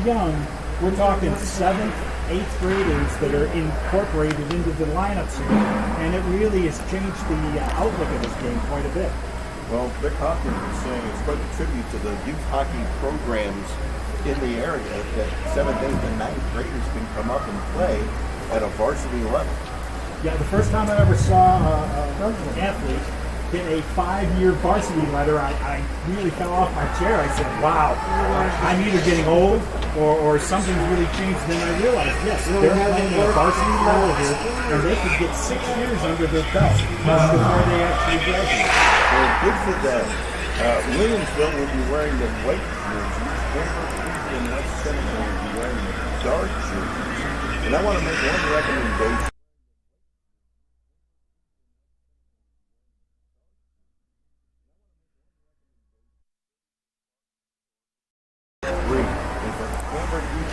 young. We're talking 7th, 8th graders that are incorporated into the lineups here, and it really has changed the outlook of this game quite a bit. Well, Rick Hopkins is saying it's quite a tribute to the youth hockey programs in the area that 7th, 8th, and 9th graders can come up and play at a varsity level. Yeah, the first time I ever saw an athlete get a 5-year varsity letter, I really fell off my chair. I said, wow, I'm either getting old or something's really changed. Then I realized, yes, they're playing at a varsity level here, and they could get 6 years under their belt before they actually graduate. Well, good for them. Williamsville will be wearing the white jerseys. Denver and West Seminole will be wearing the dark jerseys. And I want to make one recommendation.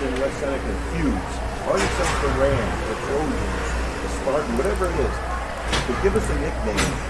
In West Seneca, Hews, artists of the Rams, the Trojans, the Spartan, whatever it is, but give us a nickname.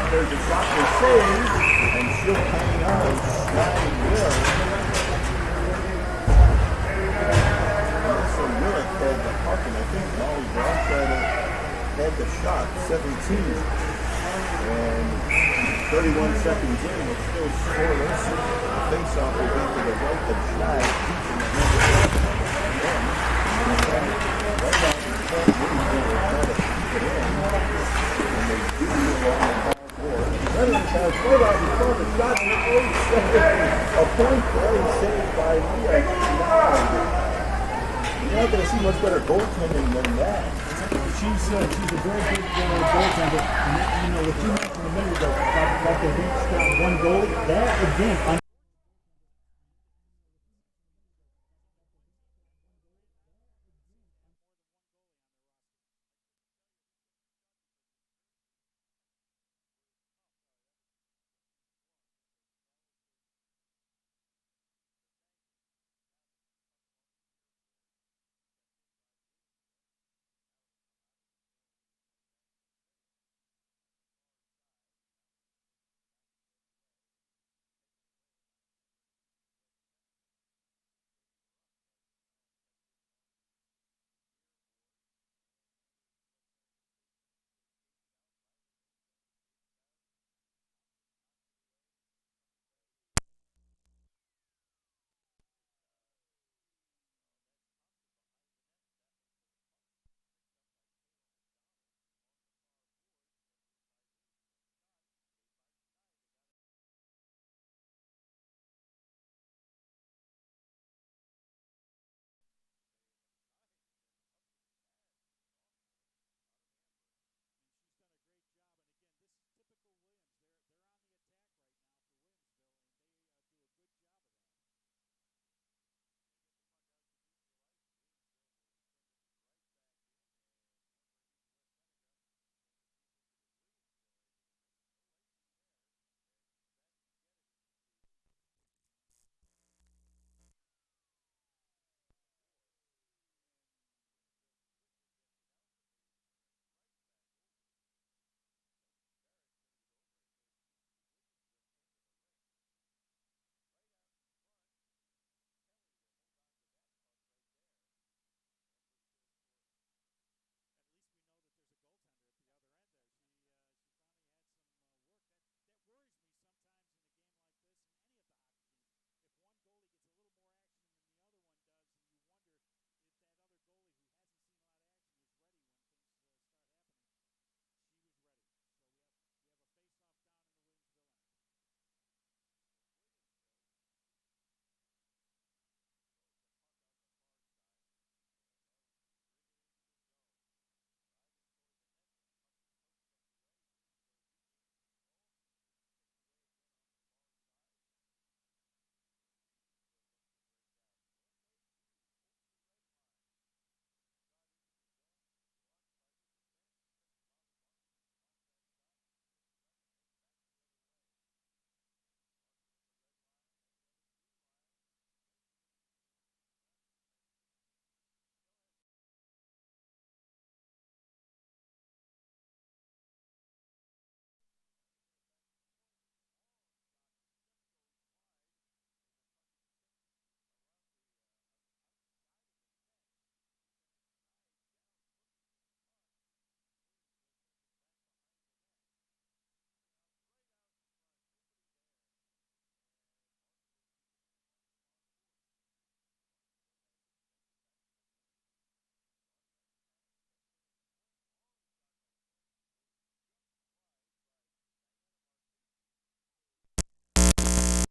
There's a soccer save, and she'll hang on. Sliding Will. So Willick had the puck, and I think Molly Brown tried to head the shot, 17. And 31 seconds in, it's still scoreless. The face-off will be to the right of Schneider, deep in the middle. Right off the front, Willie's going to try to keep it in. And they do it on. Veterans has right out in front of the shot, and a great save. A point play saved by Leah. You're not going to see much better goaltending than that. She's a very good goaltender. And that, what you mentioned a minute ago about the Heats got one goalie, that again.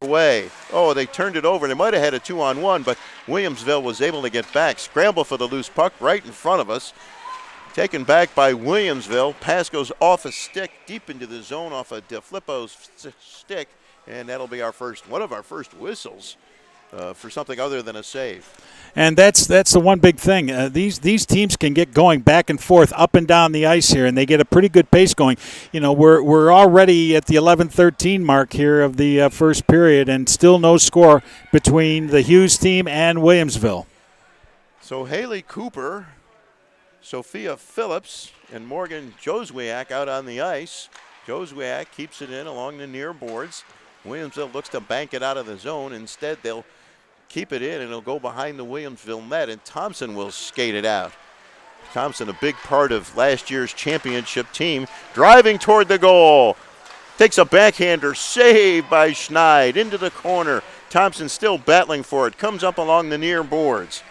away. Oh, they turned it over. They might have had a 2-on-1, but Williamsville was able to get back. Scramble for the loose puck right in front of us. Taken back by Williamsville. Pass goes off a stick deep into the zone off a DeFlippo's stick, and that'll be one of our first whistles for something other than a save. And that's the one big thing. These teams can get going back and forth, up and down the ice here, and they get a pretty good pace going. You know, we're already at the 11-13 mark here of the first period, and still no score between the Hews team and Williamsville. So Haley Cooper, Sophia Phillips, and Morgan Joswiak out on the ice. Joswiak keeps it in along the near boards. Williamsville looks to bank it out of the zone. Instead, they'll keep it in, and it'll go behind the Williamsville net, and Thompson will skate it out. Thompson, a big part of last year's championship team, driving toward the goal. Takes a backhander, saved by Schneid into the corner. Thompson still battling for it, comes up along the near boards.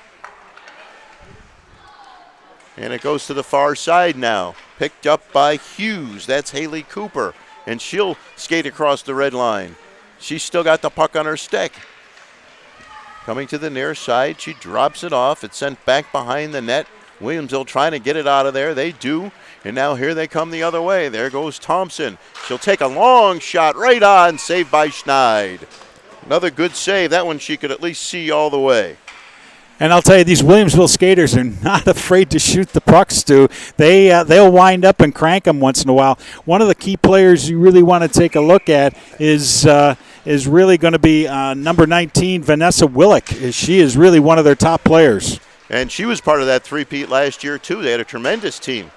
And it goes to the far side now. Picked up by Hews. That's Haley Cooper. And she'll skate across the red line. She's still got the puck on her stick. Coming to the near side, she drops it off. It's sent back behind the net. Williamsville trying to get it out of there. They do. And now here they come the other way. There goes Thompson. She'll take a long shot right on. Saved by Schneid. Another good save. That one she could at least see all the way. And I'll tell you, these Williamsville skaters are not afraid to shoot the pucks, Stu. They'll wind up and crank them once in a while. One of the key players you really want to take a look at is really going to be number 19, Vanessa Willick. She is really one of their top players. And she was part of that three-peat last year, too. They had a tremendous team.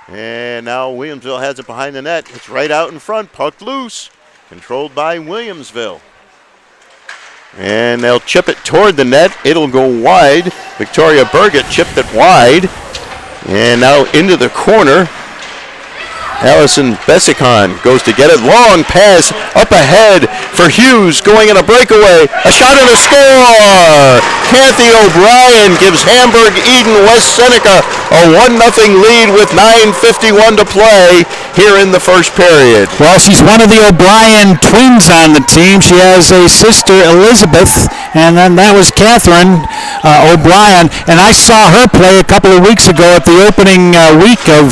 And now Williamsville has it behind the net. It's right out in front, puck loose, controlled by Williamsville. And they'll chip it toward the net. It'll go wide. Victoria Burgett chipped it wide. And now into the corner. Allison Besicon goes to get it. Long pass up ahead for Hews going in a breakaway. A shot and a score! Kathy O'Brien gives Hamburg Eden West Seneca a 1-0 lead with 9:51 to play here in the first period. Well, she's one of the O'Brien twins on the team. She has a sister, Elizabeth, and then that was Catherine O'Brien. And I saw her play a couple of weeks ago at the opening week of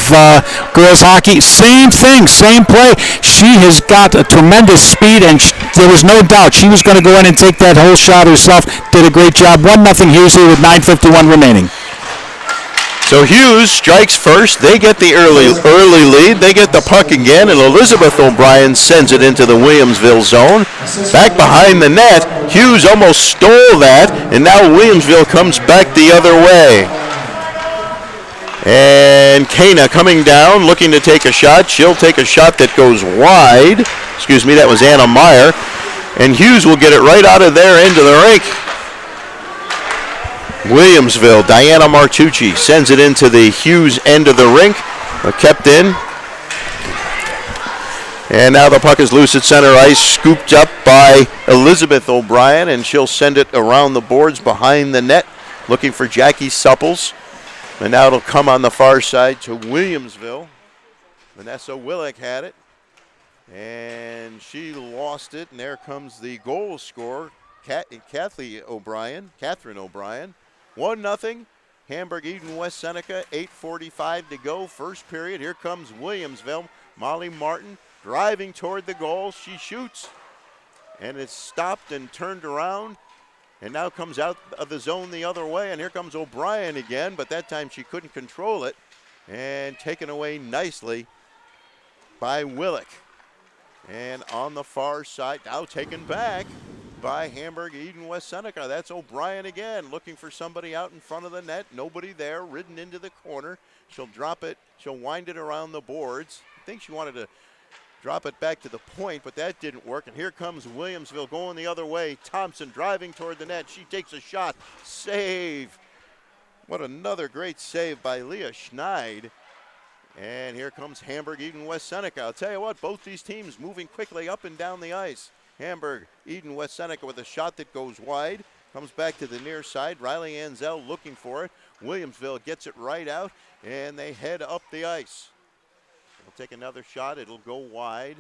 girls hockey. Same thing, same play. She has got a tremendous speed, and there was no doubt she was going to go in and take that whole shot herself. Did a great job. 1-0 Hews here with 9:51 remaining. So Hews strikes first. They get the early lead. They get the puck again, and Elizabeth O'Brien sends it into the Williamsville zone. Back behind the net, Hews almost stole that, and now Williamsville comes back the other way. And Kana coming down, looking to take a shot. She'll take a shot that goes wide. Excuse me, that was Anna Meyer. And Hews will get it right out of their end of the rink. Williamsville, Diana Martucci sends it into the Hews end of the rink. Kept in. And now the puck is loose at center ice, scooped up by Elizabeth O'Brien, and she'll send it around the boards behind the net, looking for Jackie Supples. And now it'll come on the far side to Williamsville. Vanessa Willick had it, and she lost it, and there comes the goal scorer, Catherine O'Brien. 1-0, Hamburg Eden West Seneca, 8:45 to go, first period. Here comes Williamsville. Molly Martin driving toward the goal. She shoots, and it's stopped and turned around, and now comes out of the zone the other way, and here comes O'Brien again, but that time she couldn't control it, and taken away nicely by Willick. And on the far side, now taken back by Hamburg Eden West Seneca. That's O'Brien again, looking for somebody out in front of the net. Nobody there, ridden into the corner. She'll drop it, she'll wind it around the boards. I think she wanted to drop it back to the point, but that didn't work. And here comes Williamsville going the other way. Thompson driving toward the net. She takes a shot. Save. What another great save by Leah Schneid. And here comes Hamburg Eden West Seneca. I'll tell you what, both these teams moving quickly up and down the ice. Hamburg Eden West Seneca with a shot that goes wide. Comes back to the near side. Riley Anzel looking for it. Williamsville gets it right out, and they head up the ice. They'll take another shot. It'll go wide.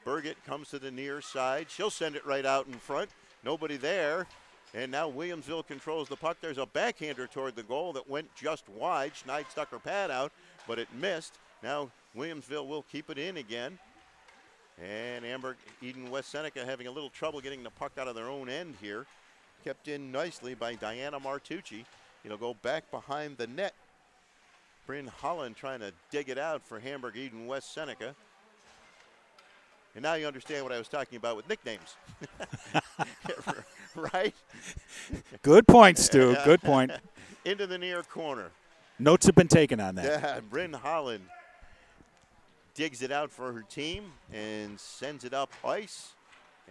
Burgett comes to the near side. She'll send it right out in front. Nobody there. And now Williamsville controls the puck. There's a backhander toward the goal that went just wide. Schneid stuck her pad out, but it missed. Now Williamsville will keep it in again. And Amber Eden West Seneca having a little trouble getting the puck out of their own end here. Kept in nicely by Diana Martucci. It'll go back behind the net. Bryn Holland trying to dig it out for Hamburg Eden West Seneca. And now you understand what I was talking about with nicknames. Right? Good point, Stu. Good point. Into the near corner. Notes have been taken on that. Yeah, Bryn Holland digs it out for her team and sends it up ice.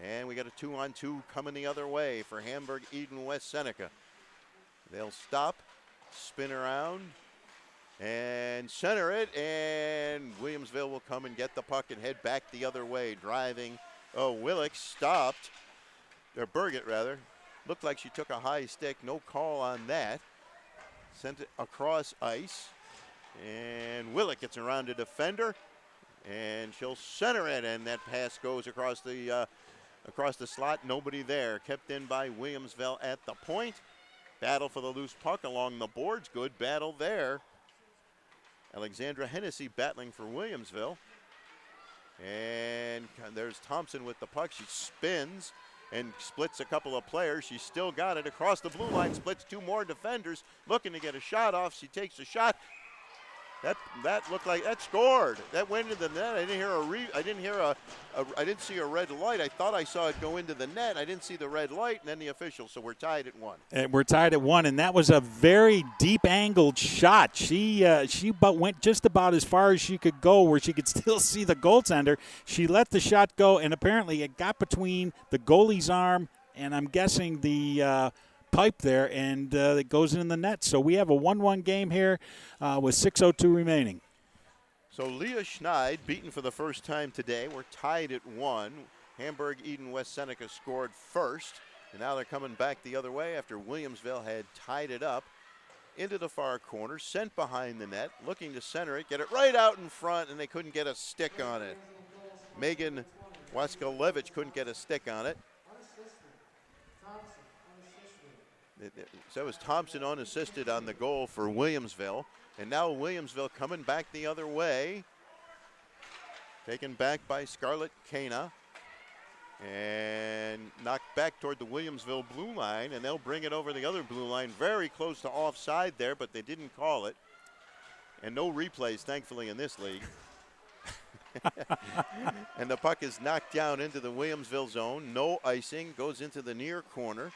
And we got a 2-on-2 coming the other way for Hamburg Eden West Seneca. They'll stop, spin around, and center it, and Williamsville will come and get the puck and head back the other way, driving. Oh, Willick stopped, or Burgett rather. Looked like she took a high stick, no call on that. Sent it across ice, and Willick gets around a defender, and she'll center it, and that pass goes across the slot. Nobody there, kept in by Williamsville at the point. Battle for the loose puck along the boards, good battle there. Alexandra Hennessy battling for Williamsville. And there's Thompson with the puck. She spins and splits a couple of players. She's still got it across the blue line, splits two more defenders, looking to get a shot off. She takes a shot. That looked like that scored. That went into the net. I didn't see a red light. I thought I saw it go into the net. I didn't see the red light, and then the official. So we're tied at 1. And we're tied at 1, and that was a very deep angled shot. She went just about as far as she could go, where she could still see the goaltender. She let the shot go, and apparently it got between the goalie's arm and I'm guessing the pipe there, and it goes in the net. So we have a 1-1 game here with 6:02 remaining. So Leah Schneid beaten for the first time today. We're tied at 1. Hamburg Eden West Seneca scored first, and now they're coming back the other way after Williamsville had tied it up. Into the far corner, sent behind the net, looking to center it, get it right out in front, and they couldn't get a stick on it. Megan Waskalevich couldn't get a stick on it. So it was Thompson unassisted on the goal for Williamsville. And now Williamsville coming back the other way. Taken back by Scarlett Cana. And knocked back toward the Williamsville blue line. And they'll bring it over the other blue line. Very close to offside there, but they didn't call it. And no replays, thankfully, in this league. And the puck is knocked down into the Williamsville zone. No icing. Goes into the near corner.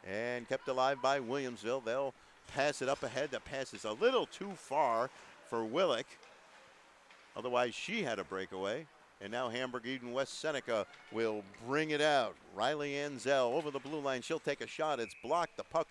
And kept alive by Williamsville. They'll pass it up ahead. That pass is a little too far for Willick. Otherwise, she had a breakaway. And now Hamburg Eden West Seneca will bring it out. Riley Anzel over the blue line. She'll take a shot. It's blocked. The puck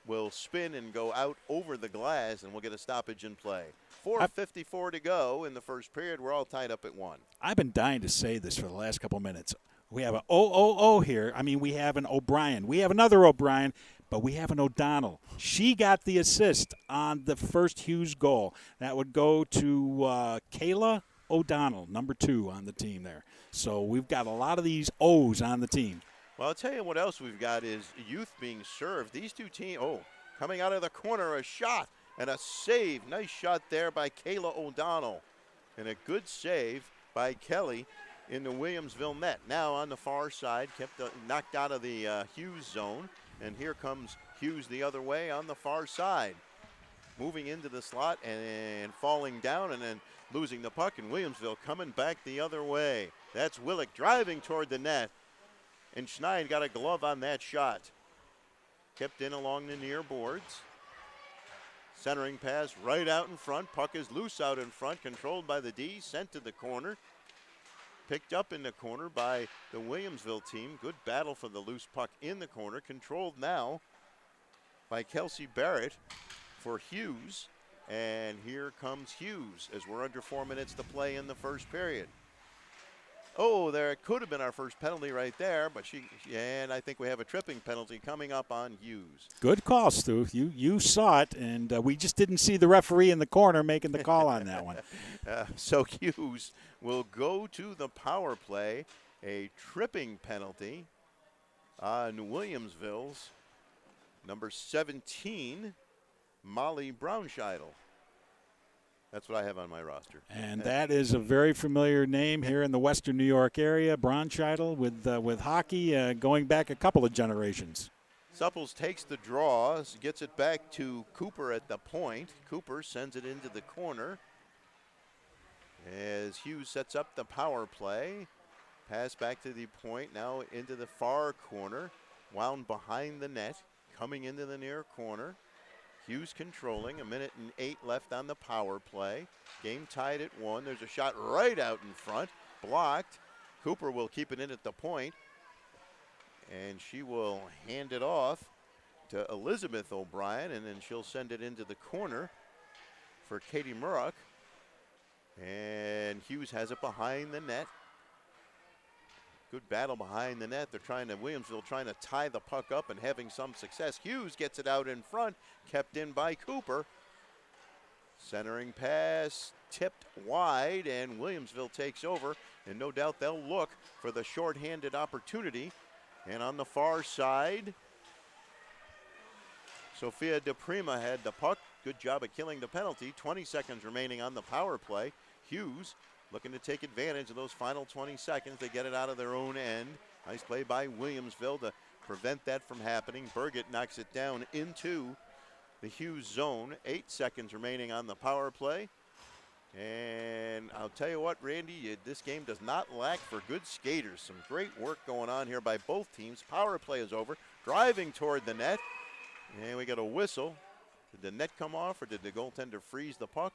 will spin and go out over the glass, and we'll get a stoppage in play. 4:54 to go in the first period. We're all tied up at 1. I've been dying to say this for the last couple minutes. We have an OOO here. I mean, we have an O'Brien. We have another O'Brien, but we have an O'Donnell. She got the assist on the first Hews goal. That would go to Kayla O'Donnell, number 2 on the team there. So we've got a lot of these O's on the team. Well, I'll tell you what else we've got is youth being served. These two teams, coming out of the corner, a shot and a save. Nice shot there by Kayla O'Donnell. And a good save by Kelly in the Williamsville net. Now on the far side, kept knocked out of the Hews zone. And here comes Hews the other way on the far side. Moving into the slot and falling down and then losing the puck. And Williamsville coming back the other way. That's Willick driving toward the net. And Schneid got a glove on that shot. Kept in along the near boards. Centering pass right out in front. Puck is loose out in front. Controlled by the D. Sent to the corner. Picked up in the corner by the Williamsville team. Good battle for the loose puck in the corner. Controlled now by Kelsey Barrett for Hews. And here comes Hews as we're under 4 minutes to play in the first period. Oh, there could have been our first penalty right there, but and I think we have a tripping penalty coming up on Hews. Good call, Stu. You saw it, and we just didn't see the referee in the corner making the call on that one. So Hews will go to the power play, a tripping penalty on Williamsville's number 17, Molly Braunscheidel. That's what I have on my roster. And that is a very familiar name here in the Western New York area, Braunscheidel, with hockey going back a couple of generations. Supples takes the draw, gets it back to Cooper at the point. Cooper sends it into the corner as Hews sets up the power play. Pass back to the point, now into the far corner, wound behind the net, coming into the near corner. Hews controlling, 1:08 left on the power play. Game tied at 1. There's a shot right out in front, blocked. Cooper will keep it in at the point, and she will hand it off to Elizabeth O'Brien, and then she'll send it into the corner for Katie Murrock. And Hews has it behind the net. Good battle behind the net. They're Williamsville trying to tie the puck up and having some success. Hews gets it out in front, kept in by Cooper. Centering pass, tipped wide, and Williamsville takes over. And no doubt they'll look for the shorthanded opportunity. And on the far side, Sophia DePrima had the puck. Good job at killing the penalty. 20 seconds remaining on the power play. Hews looking to take advantage of those final 20 seconds. They get it out of their own end. Nice play by Williamsville to prevent that from happening. Burgett knocks it down into the Hews zone. 8 seconds remaining on the power play. And I'll tell you what, Randy, this game does not lack for good skaters. Some great work going on here by both teams. Power play is over. Driving toward the net. And we got a whistle. Did the net come off, or did the goaltender freeze the puck?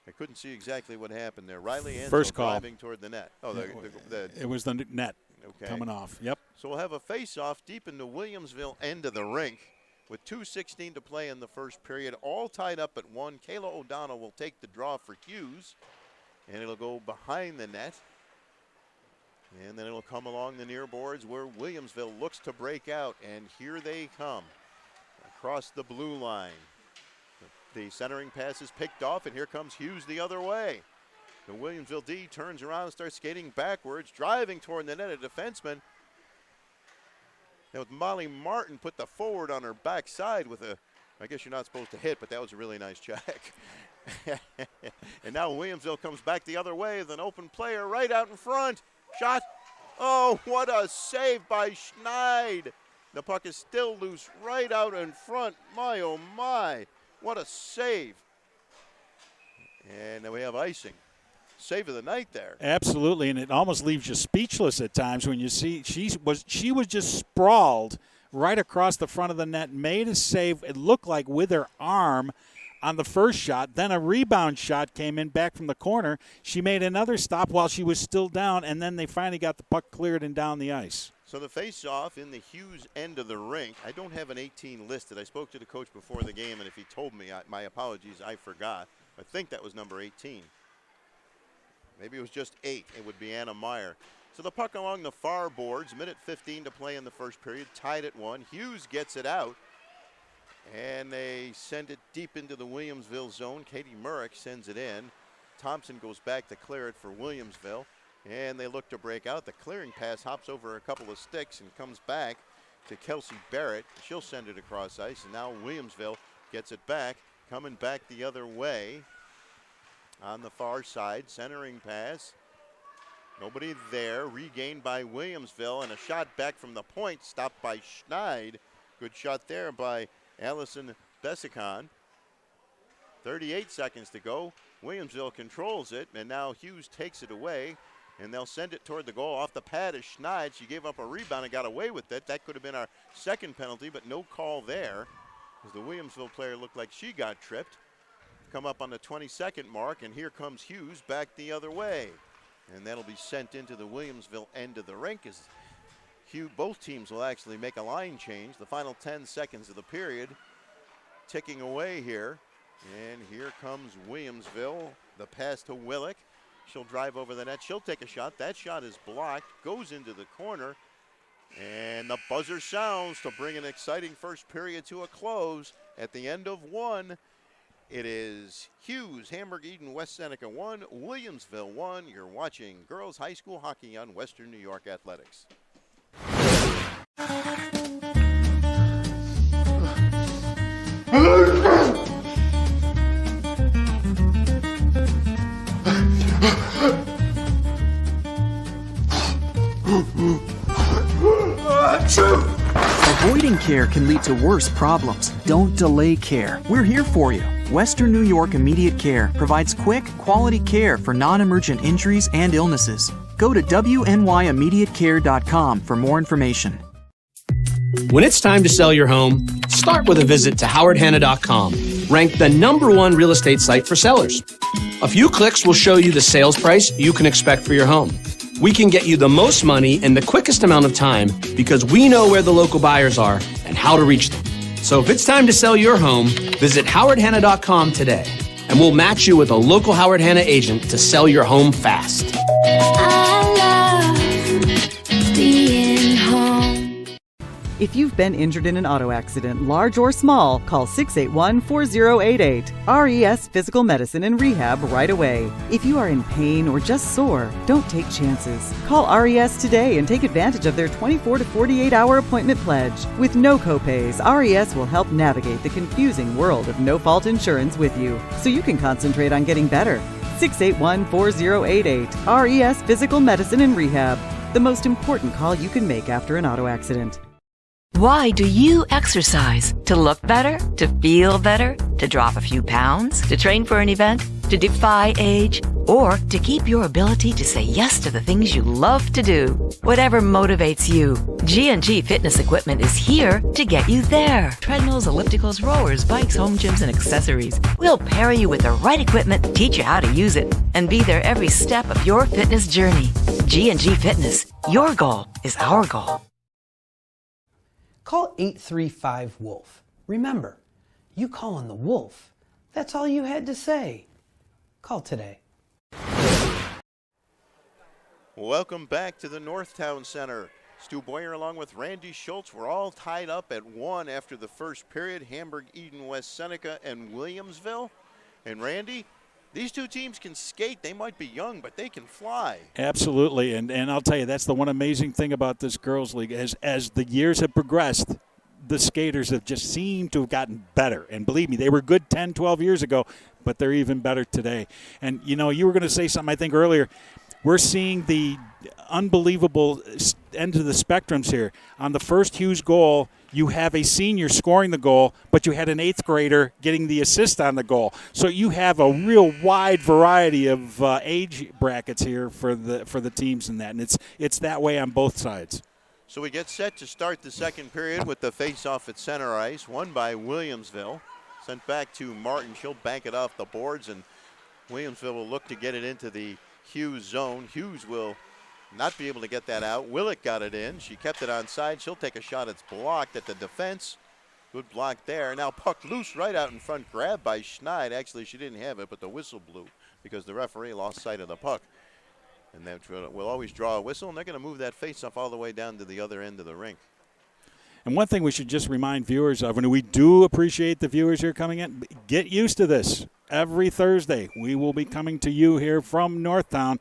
I couldn't see exactly what happened there. Riley Ansel First call. driving toward the net. Oh, it was the net coming off. Yep. So we'll have a face-off deep in the Williamsville end of the rink with 2:16 to play in the first period. All tied up at 1. Kayla O'Donnell will take the draw for Hews, and it'll go behind the net. And then it'll come along the near boards where Williamsville looks to break out, and here they come across the blue line. The centering pass is picked off, and here comes Hews the other way. The Williamsville D turns around and starts skating backwards, driving toward the net, a defenseman. Now with Molly Martin put the forward on her backside with I guess you're not supposed to hit, but that was a really nice check. And now Williamsville comes back the other way with an open player right out in front. Shot. Oh, what a save by Schneid. The puck is still loose right out in front. My, oh, my. What a save. And then we have icing. Save of the night there. Absolutely, and it almost leaves you speechless at times when you see she was just sprawled right across the front of the net, made a save, it looked like with her arm on the first shot. Then a rebound shot came in back from the corner. She made another stop while she was still down, and then they finally got the puck cleared and down the ice. So the face-off in the Hews end of the rink. I don't have an 18 listed. I spoke to the coach before the game, and if he told me, my apologies, I forgot. I think that was number 18. Maybe it was just 8. It would be Anna Meyer. So the puck along the far boards, 1:15 to play in the first period, tied at 1. Hews gets it out, and they send it deep into the Williamsville zone. Katie Murrock sends it in. Thompson goes back to clear it for Williamsville. And they look to break out. The clearing pass hops over a couple of sticks and comes back to Kelsey Barrett. She'll send it across ice, and now Williamsville gets it back, coming back the other way on the far side. Centering pass. Nobody there. Regained by Williamsville, and a shot back from the point, stopped by Schneid. Good shot there by Allison Besicon. 38 seconds to go. Williamsville controls it, and now Hews takes it away. And they'll send it toward the goal. Off the pad is Schneid. She gave up a rebound and got away with it. That could have been our second penalty, but no call there, as the Williamsville player looked like she got tripped. Come up on the 22nd mark, and here comes Hews back the other way. And that'll be sent into the Williamsville end of the rink as both teams will actually make a line change. The final 10 seconds of the period ticking away here. And here comes Williamsville. The pass to Willick. She'll drive over the net. She'll take a shot. That shot is blocked, goes into the corner, and the buzzer sounds to bring an exciting first period to a close. At the end of one, it is Hews, Hamburg Eden, West Seneca 1, Williamsville 1. You're watching girls high school hockey on Western New York Athletics. Avoiding care can lead to worse problems. Don't delay care. We're here for you. Western New York Immediate Care provides quick, quality care for non-emergent injuries and illnesses. Go to WNYImmediatecare.com for more information. When it's time to sell your home, start with a visit to howardhanna.com, ranked the #1 real estate site for sellers. A few clicks will show you the sales price you can expect for your home. We can get you the most money in the quickest amount of time because we know where the local buyers are and how to reach them. So if it's time to sell your home, visit howardhanna.com today, and we'll match you with a local Howard Hanna agent to sell your home fast. I love being home. If you've been injured in an auto accident, large or small, call 681-4088. RES Physical Medicine and Rehab right away. If you are in pain or just sore, don't take chances. Call RES today and take advantage of their 24 to 48-hour appointment pledge. With no copays, RES will help navigate the confusing world of no-fault insurance with you, so you can concentrate on getting better. 681-4088. RES Physical Medicine and Rehab. The most important call you can make after an auto accident. Why do you exercise? To look better? To feel better? To drop a few pounds? To train for an event? To defy age? Or to keep your ability to say yes to the things you love to do? Whatever motivates you, G&G Fitness Equipment is here to get you there. Treadmills, ellipticals, rowers, bikes, home gyms, and accessories. We'll pair you with the right equipment, teach you how to use it, and be there every step of your fitness journey. G&G Fitness. Your goal is our goal. Call 835-WOLF. Remember, you call on the Wolf. That's all you had to say. Call today. Welcome back to the Northtown Center. Stu Boyer along with Randy Schultz. We're all tied up at 1 after the first period. Hamburg, Eden, West Seneca, and Williamsville. And Randy, these two teams can skate. They might be young, but they can fly. Absolutely, and I'll tell you, that's the one amazing thing about this girls' league. As the years have progressed, the skaters have just seemed to have gotten better. And believe me, they were good 10, 12 years ago, but they're even better today. And, you know, you were going to say something, I think, earlier. We're seeing the unbelievable end of the spectrums here. On the first Hews goal, you have a senior scoring the goal, but you had an 8th grader getting the assist on the goal. So you have a real wide variety of age brackets here for the teams in that, and it's that way on both sides. So we get set to start the second period with the face-off at center ice, won by Williamsville. Sent back to Martin. She'll bank it off the boards, and Williamsville will look to get it into the Hews zone. Hews will not be able to get that out. Willett got it in. She kept it onside. She'll take a shot. It's blocked at the defense. Good block there. Now puck loose right out in front. Grabbed by Schneid. Actually, she didn't have it, but the whistle blew because the referee lost sight of the puck. And that will always draw a whistle, and they're going to move that face-off all the way down to the other end of the rink. And one thing we should just remind viewers of, and we do appreciate the viewers here coming in, get used to this. Every Thursday, we will be coming to you here from Northtown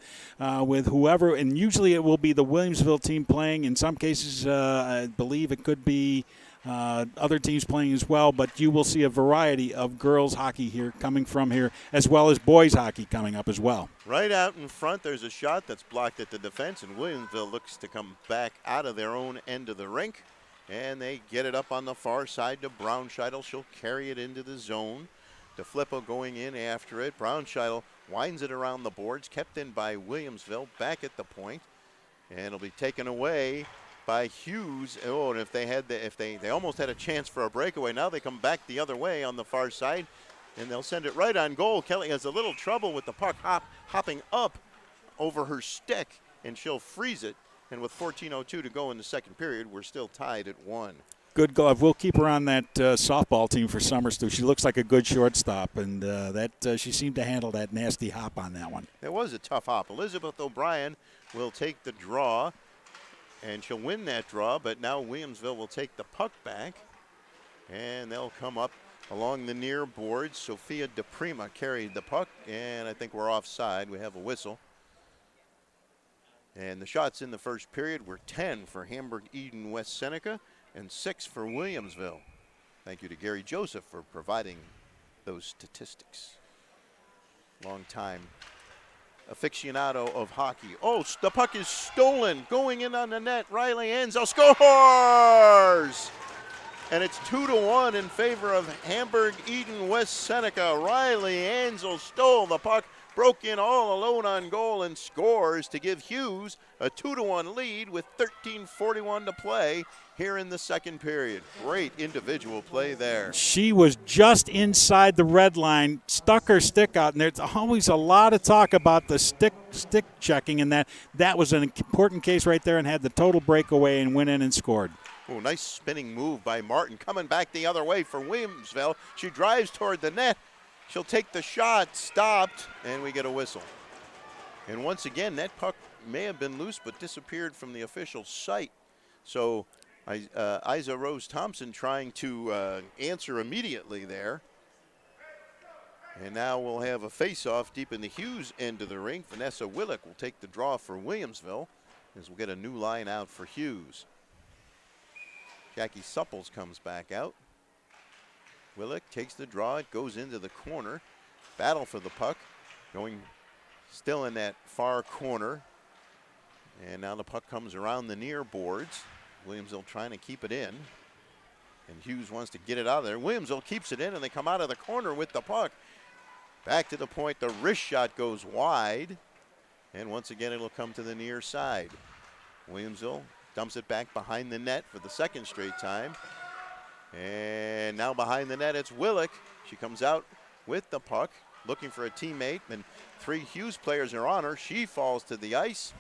with whoever, and usually it will be the Williamsville team playing. In some cases, I believe it could be other teams playing as well, but you will see a variety of girls hockey here coming from here, as well as boys hockey coming up as well. Right out in front, there's a shot that's blocked at the defense, and Williamsville looks to come back out of their own end of the rink, and they get it up on the far side to Braunscheidel. She'll carry it into the zone. DeFlippo going in after it. Braunscheidel winds it around the boards, kept in by Williamsville, back at the point, and it'll be taken away by Hews. Oh, and if they almost had a chance for a breakaway. Now they come back the other way on the far side, and they'll send it right on goal. Kelly has a little trouble with the puck hopping up over her stick, and she'll freeze it. And with 14:02 to go in the second period, we're still tied at 1. good glove. We'll keep her on that softball team for summers, too. She looks like a good shortstop, and she seemed to handle that nasty hop on that one. It was a tough hop. Elizabeth O'Brien will take the draw, and she'll win that draw, but now Williamsville will take the puck back, and they'll come up along the near boards. Sophia DePrima carried the puck, and I think we're offside. We have a whistle. And the shots in the first period were 10 for Hamburg Eden West Seneca and 6 for Williamsville. Thank you to Gary Joseph for providing those statistics. Long time aficionado of hockey. Oh, the puck is stolen. Going in on the net. Riley Enzo scores! And it's 2-1 in favor of Hamburg Eden West Seneca. Riley Enzo stole the puck, broke in all alone on goal, and scores to give Hews a 2-1 lead with 13:41 to play here in the second period. Great individual play there. She was just inside the red line, stuck her stick out, and there's always a lot of talk about the stick checking, and that was an important case right there, and had the total breakaway and went in and scored. Oh, nice spinning move by Martin. Coming back the other way for Williamsville. She drives toward the net. She'll take the shot, stopped, and we get a whistle. And once again, that puck may have been loose but disappeared from the official sight. So Isa Rose Thompson trying to answer immediately there. And now we'll have a face-off deep in the Hews end of the rink. Vanessa Willick will take the draw for Williamsville as we'll get a new line out for Hews. Jackie Supples comes back out. Willick takes the draw. It goes into the corner. Battle for the puck. Going still in that far corner. And now the puck comes around the near boards. Williamsville trying to keep it in. And Hews wants to get it out of there. Williamsville keeps it in, and they come out of the corner with the puck. Back to the point. The wrist shot goes wide. And once again, it'll come to the near side. Williamsville dumps it back behind the net for the second straight time. And now behind the net, it's Willick. She comes out with the puck, looking for a teammate, and 3 Hews players are on her. She falls to the ice,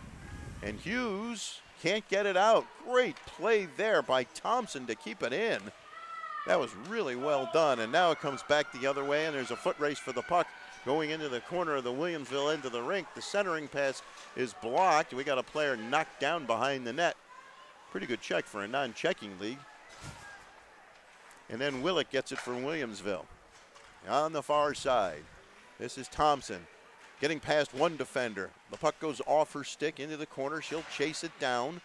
and Hews can't get it out. Great play there by Thompson to keep it in. That was really well done, and now it comes back the other way, and there's a foot race for the puck going into the corner of the Williamsville end of the rink. The centering pass is blocked. We got a player knocked down behind the net. Pretty good check for a non-checking league. And then Willick gets it for Williamsville. On the far side, this is Thompson getting past one defender. The puck goes off her stick into the corner. She'll chase it down,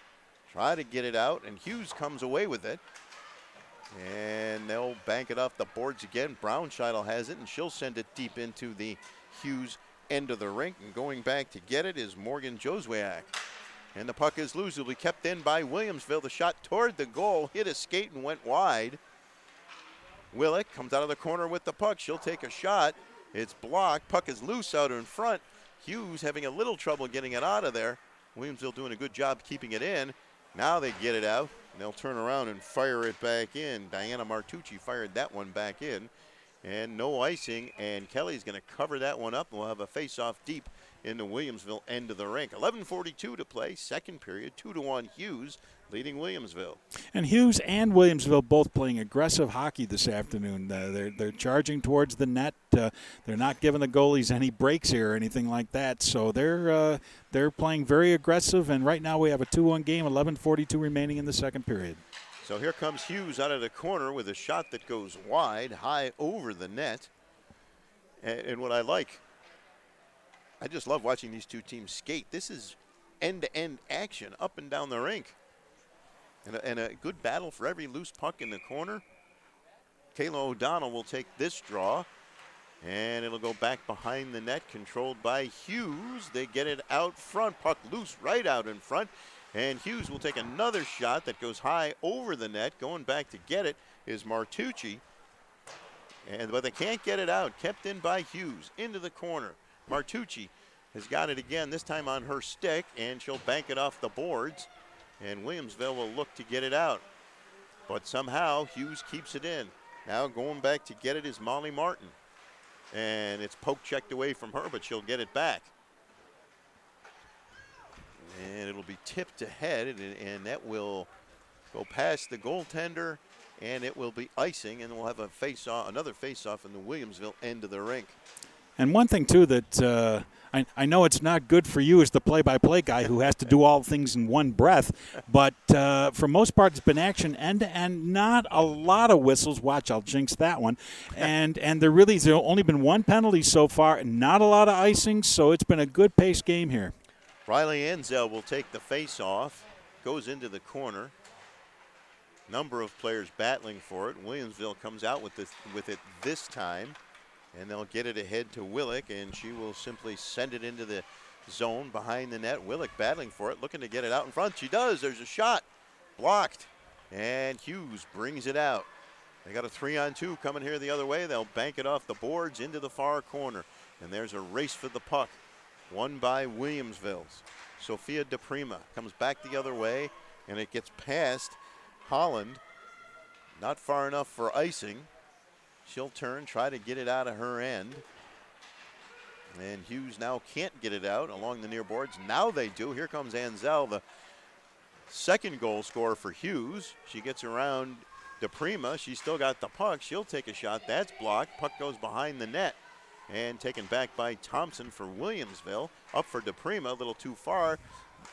try to get it out, and Hews comes away with it. And they'll bank it off the boards again. Brownscheitel has it, and she'll send it deep into the Hews end of the rink. And going back to get it is Morgan Joswiak. And the puck is loose. It'll be kept in by Williamsville. The shot toward the goal hit a skate and went wide. Willick comes out of the corner with the puck. She'll take a shot. It's blocked. Puck is loose out in front. Hews having a little trouble getting it out of there. Williamsville doing a good job keeping it in. Now they get it out, and they'll turn around and fire it back in. Diana Martucci fired that one back in. And no icing, and Kelly's going to cover that one up, and we'll have a face-off deep in the Williamsville end of the rink. 11:42 to play, second period, 2-1 Hews leading Williamsville. And Hews and Williamsville both playing aggressive hockey this afternoon. They're charging towards the net. They're not giving the goalies any breaks here or anything like that. So they're playing very aggressive, and right now we have a 2-1 game, 11:42 remaining in the second period. So here comes Hews out of the corner with a shot that goes wide, high over the net. And what I just love watching these two teams skate. This is end-to-end action up and down the rink. And a good battle for every loose puck in the corner. Kayla O'Donnell will take this draw, and it'll go back behind the net, controlled by Hews. They get it out front, puck loose right out in front. And Hews will take another shot that goes high over the net. Going back to get it is Martucci. But they can't get it out. Kept in by Hews into the corner. Martucci has got it again, this time on her stick, and she'll bank it off the boards. And Williamsville will look to get it out. But somehow Hews keeps it in. Now going back to get it is Molly Martin. And it's poke checked away from her, but she'll get it back. And it'll be tipped ahead, and that will go past the goaltender and it will be icing, and we'll have another face-off in the Williamsville end of the rink. And one thing, too, that I know it's not good for you as the play-by-play guy who has to do all things in one breath, but for most part it's been action end-to-end, not a lot of whistles. Watch, I'll jinx that one. And there's only been one penalty so far, and not a lot of icing, so it's been a good-paced game here. Riley Enzel will take the face-off, goes into the corner. Number of players battling for it. Williamsville comes out with it this time. And they'll get it ahead to Willick, and she will simply send it into the zone behind the net. Willick battling for it, looking to get it out in front. She does. There's a shot. Blocked. And Hews brings it out. They got a 3-on-2 coming here the other way. They'll bank it off the boards into the far corner. And there's a race for the puck. Won by Williamsville's. Sophia DePrima comes back the other way, and it gets past Holland. Not far enough for icing. She'll turn, try to get it out of her end. And Hews now can't get it out along the near boards. Now they do. Here comes Anzel, the second goal scorer for Hews. She gets around DePrima. She's still got the puck. She'll take a shot. That's blocked. Puck goes behind the net. And taken back by Thompson for Williamsville. Up for DePrima, a little too far.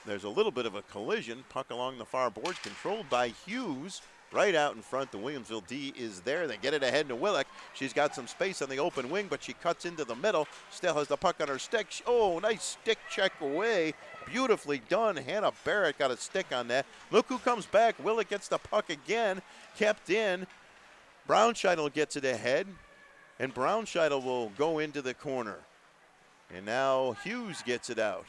There's a little bit of a collision. Puck along the far boards, controlled by Hews. Right out in front, the Williamsville D is there. They get it ahead to Willick. She's got some space on the open wing, but she cuts into the middle. Still has the puck on her stick. Oh, nice stick check away. Beautifully done. Hannah Barrett got a stick on that. Look who comes back. Willick gets the puck again. Kept in. Brownscheitel gets it ahead, and Brownscheitel will go into the corner. And now Hews gets it out.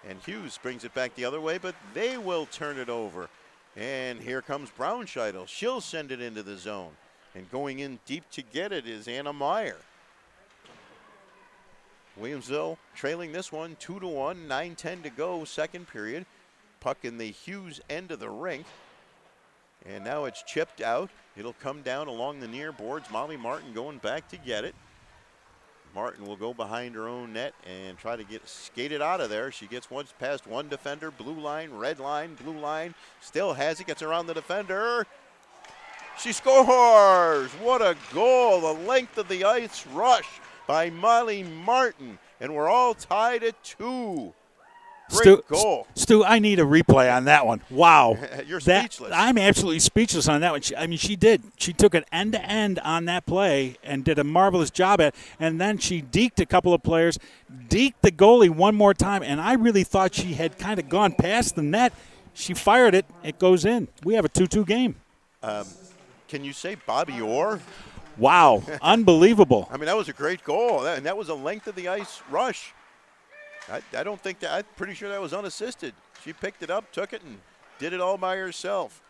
And Hews brings it back the other way, but they will turn it over. And here comes Brownscheitel. She'll send it into the zone. And going in deep to get it is Anna Meyer. Williamsville trailing this one 2-1, 9:10 to go, second period. Puck in the Hews end of the rink. And now it's chipped out. It'll come down along the near boards. Molly Martin going back to get it. Martin will go behind her own net and try to get skated out of there. She gets once past one defender, blue line, red line, blue line. Still has it, gets around the defender. She scores! What a goal! The length of the ice rush by Molly Martin. And we're all tied at 2. Great goal. Stu, I need a replay on that one. Wow. You're speechless. I'm absolutely speechless on that one. She did. She took it end-to-end on that play and did a marvelous job at it. And then she deked a couple of players, deked the goalie one more time, and I really thought she had kind of gone past the net. She fired it. It goes in. We have a 2-2 game. Can you say Bobby Orr? Wow. Unbelievable. I mean, that was a great goal, and that was a length of the ice rush. I don't think that, I'm pretty sure that was unassisted. She picked it up, took it, and did it all by herself.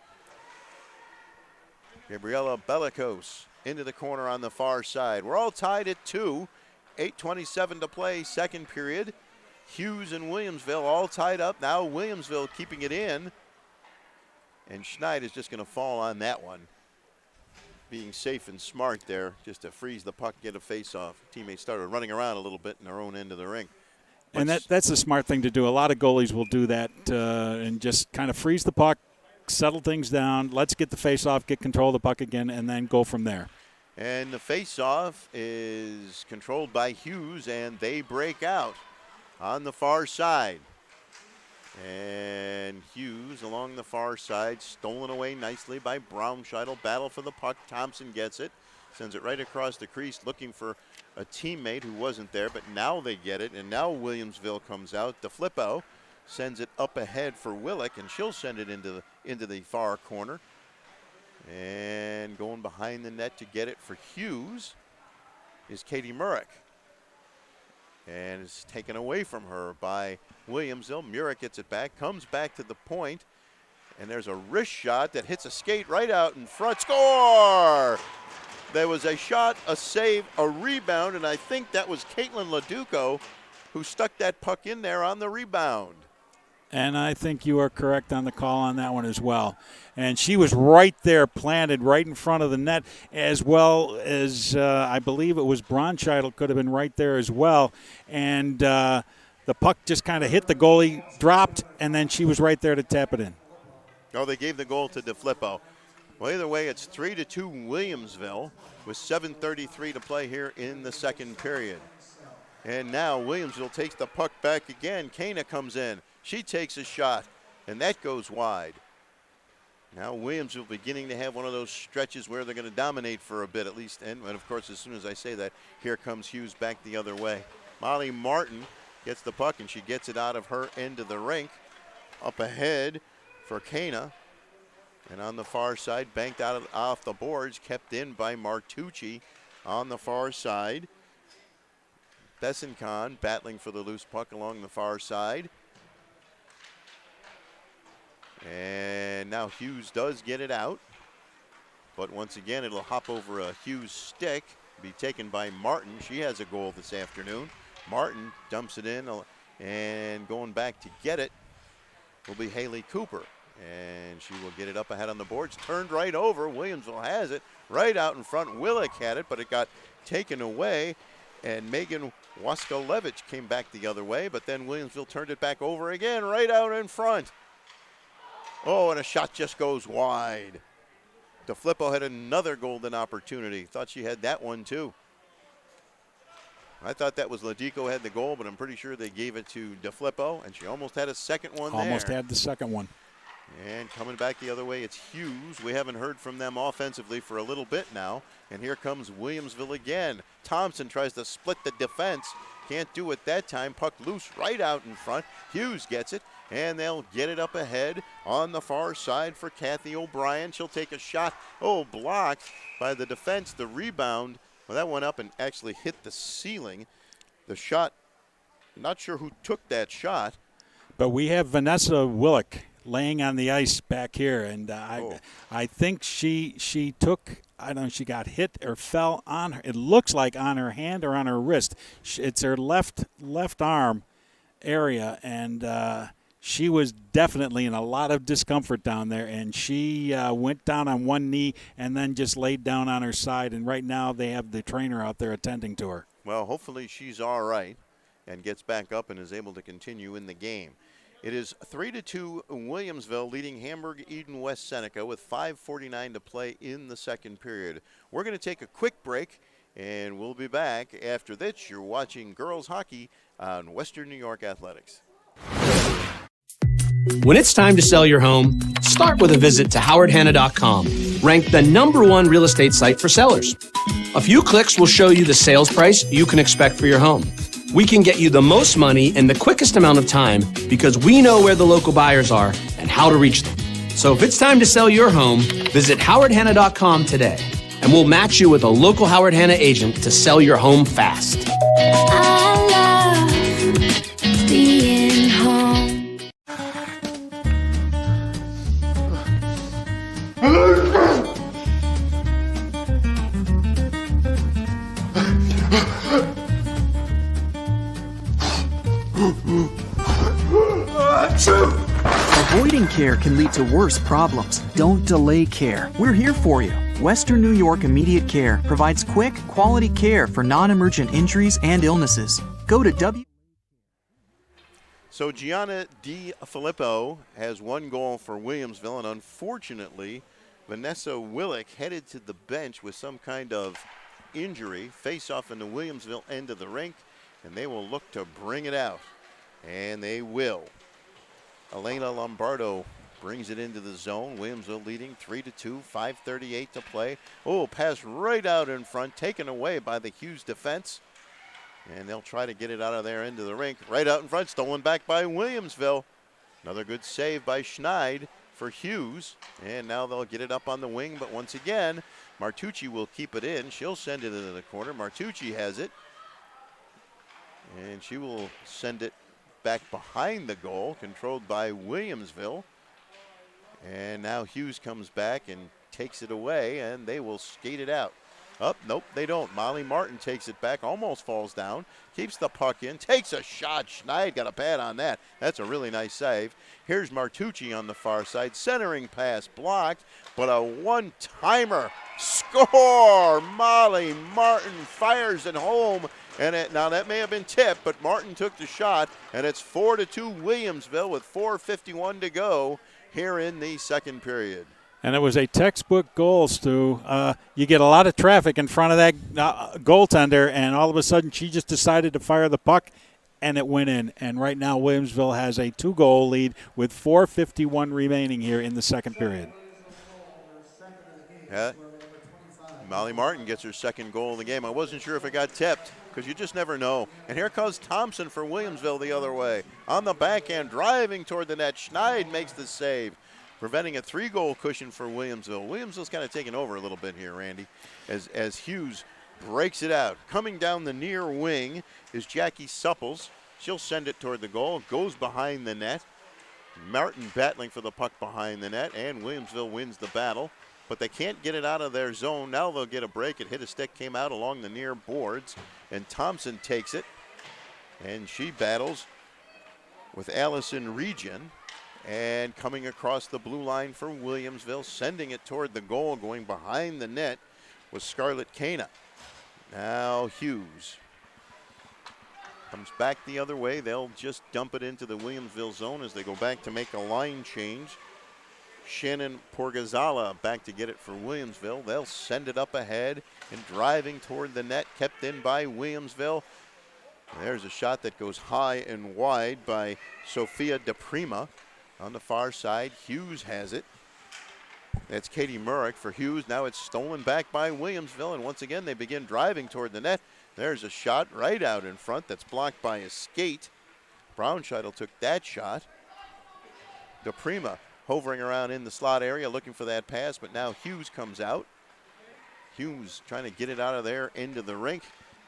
Gabriella Bellicos into the corner on the far side. We're all tied at 2, 8:27 to play, second period. Hews and Williamsville all tied up. Now Williamsville keeping it in. And Schneid is just going to fall on that one. Being safe and smart there, just to freeze the puck, get a face-off. Teammates started running around a little bit in their own end of the rink. And that's a smart thing to do. A lot of goalies will do that and just kind of freeze the puck, settle things down. Let's get the face-off, get control of the puck again, and then go from there. And the face-off is controlled by Hews, and they break out on the far side. And Hews along the far side, stolen away nicely by Brownscheitel. Battle for the puck. Thompson gets it. Sends it right across the crease, looking for a teammate who wasn't there, but now they get it, and now Williamsville comes out. DeFlippo sends it up ahead for Willick, and she'll send it into the far corner. And going behind the net to get it for Hews is Katie Murick. And it's taken away from her by Williamsville. Murick gets it back, comes back to the point, and there's a wrist shot that hits a skate right out in front. Score! There was a shot, a save, a rebound, and I think that was Caitlin Leduco who stuck that puck in there on the rebound. And I think you are correct on the call on that one as well. And she was right there, planted right in front of the net, as well as I believe it was Brownscheitel could have been right there as well. And the puck just kind of hit the goalie, dropped, and then she was right there to tap it in. Oh, they gave the goal to DeFlippo. Well, either way, it's 3-2 Williamsville with 7:33 to play here in the second period. And now Williamsville takes the puck back again. Kana comes in. She takes a shot, and that goes wide. Now Williamsville beginning to have one of those stretches where they're going to dominate for a bit at least. And of course, as soon as I say that, here comes Hews back the other way. Molly Martin gets the puck, and she gets it out of her end of the rink. Up ahead for Kana. And on the far side, banked out off the boards, kept in by Martucci on the far side. Besancon battling for the loose puck along the far side. And now Hews does get it out. But once again, it'll hop over a Hews stick, be taken by Martin. She has a goal this afternoon. Martin dumps it in, and going back to get it will be Haley Cooper. And she will get it up ahead on the boards. Turned right over. Williamsville has it right out in front. Willick had it, but it got taken away. And Megan Waskolevich came back the other way, but then Williamsville turned it back over again, right out in front. Oh, and a shot just goes wide. DeFlippo had another golden opportunity. Thought she had that one too. I thought that was Ladico had the goal, but I'm pretty sure they gave it to DeFlippo, and she almost had a second one Almost there. had the second one. And coming back the other way, it's Hews. We haven't heard from them offensively for a little bit now. And here comes Williamsville again. Thompson tries to split the defense. Can't do it that time. Puck loose right out in front. Hews gets it, and they'll get it up ahead on the far side for Kathy O'Brien. She'll take a shot. Oh, blocked by the defense. The rebound, well, that went up and actually hit the ceiling. The shot, not sure who took that shot. But we have Vanessa Willick laying on the ice back here, and I think she took, I don't know, she got hit or fell on her. It looks like on her hand or on her wrist. It's her left arm area, and she was definitely in a lot of discomfort down there, and she went down on one knee and then just laid down on her side, and right now they have the trainer out there attending to her. Well, hopefully she's all right and gets back up and is able to continue in the game. It is 3-2 Williamsville leading Hamburg Eden West Seneca with 5:49 to play in the second period. We're going to take a quick break, and we'll be back after this. You're watching girls hockey on Western New York Athletics. When it's time to sell your home, start with a visit to howardhanna.com, ranked the #1 real estate site for sellers. A few clicks will show you the sales price you can expect for your home. We can get you the most money in the quickest amount of time because we know where the local buyers are and how to reach them. So if it's time to sell your home, visit howardhanna.com today, and we'll match you with a local Howard Hanna agent to sell your home fast. I love being home. Avoiding care can lead to worse problems. Don't delay care. We're here for you. Western New York Immediate Care provides quick, quality care for non-emergent injuries and illnesses. Go to So Gianna DiFilippo has one goal for Williamsville, and unfortunately, Vanessa Willick headed to the bench with some kind of injury. Face off in the Williamsville end of the rink, and they will look to bring it out. And they will. Elena Lombardo brings it into the zone. Williamsville leading 3-2, 5:38 to play. Oh, pass right out in front, taken away by the Hews defense. And they'll try to get it out of their end of the rink. Right out in front, stolen back by Williamsville. Another good save by Schneid for Hews. And now they'll get it up on the wing, but once again, Martucci will keep it in. She'll send it into the corner. Martucci has it. And she will send it back behind the goal, controlled by Williamsville. And now Hews comes back and takes it away, and they will skate it out. Oh, nope, they don't. Molly Martin takes it back, almost falls down, keeps the puck in, takes a shot. Schneid got a pad on that. That's a really nice save. Here's Martucci on the far side. Centering pass blocked, but a one-timer. Score! Molly Martin fires it home. And now that may have been tipped, but Martin took the shot, and it's 4-2 Williamsville with 4:51 to go here in the second period. And it was a textbook goal, Stu. You get a lot of traffic in front of that goaltender, and all of a sudden she just decided to fire the puck, and it went in. And right now Williamsville has a 2-goal lead with 4:51 remaining here in the second period. Yeah. Molly Martin gets her second goal of the game. I wasn't sure if it got tipped because you just never know. And here comes Thompson for Williamsville the other way. On the backhand, driving toward the net. Schneid makes the save, preventing a 3-goal cushion for Williamsville. Williamsville's kind of taking over a little bit here, Randy, as Hews breaks it out. Coming down the near wing is Jackie Supples. She'll send it toward the goal. Goes behind the net. Martin battling for the puck behind the net, and Williamsville wins the battle. But they can't get it out of their zone. Now they'll get a break. It hit a stick, came out along the near boards, and Thompson takes it. And she battles with Allison Region. And coming across the blue line for Williamsville, sending it toward the goal, going behind the net was Scarlett Cana. Now Hews comes back the other way. They'll just dump it into the Williamsville zone as they go back to make a line change. Shannon Porgazala back to get it for Williamsville. They'll send it up ahead and driving toward the net, kept in by Williamsville. There's a shot that goes high and wide by Sophia DePrima. On the far side, Hews has it. That's Katie Murrick for Hews. Now it's stolen back by Williamsville, and once again they begin driving toward the net. There's a shot right out in front that's blocked by a skate. Braunscheitel took that shot. DePrima hovering around in the slot area looking for that pass, but now Hews comes out. Hews trying to get it out of there into the rink.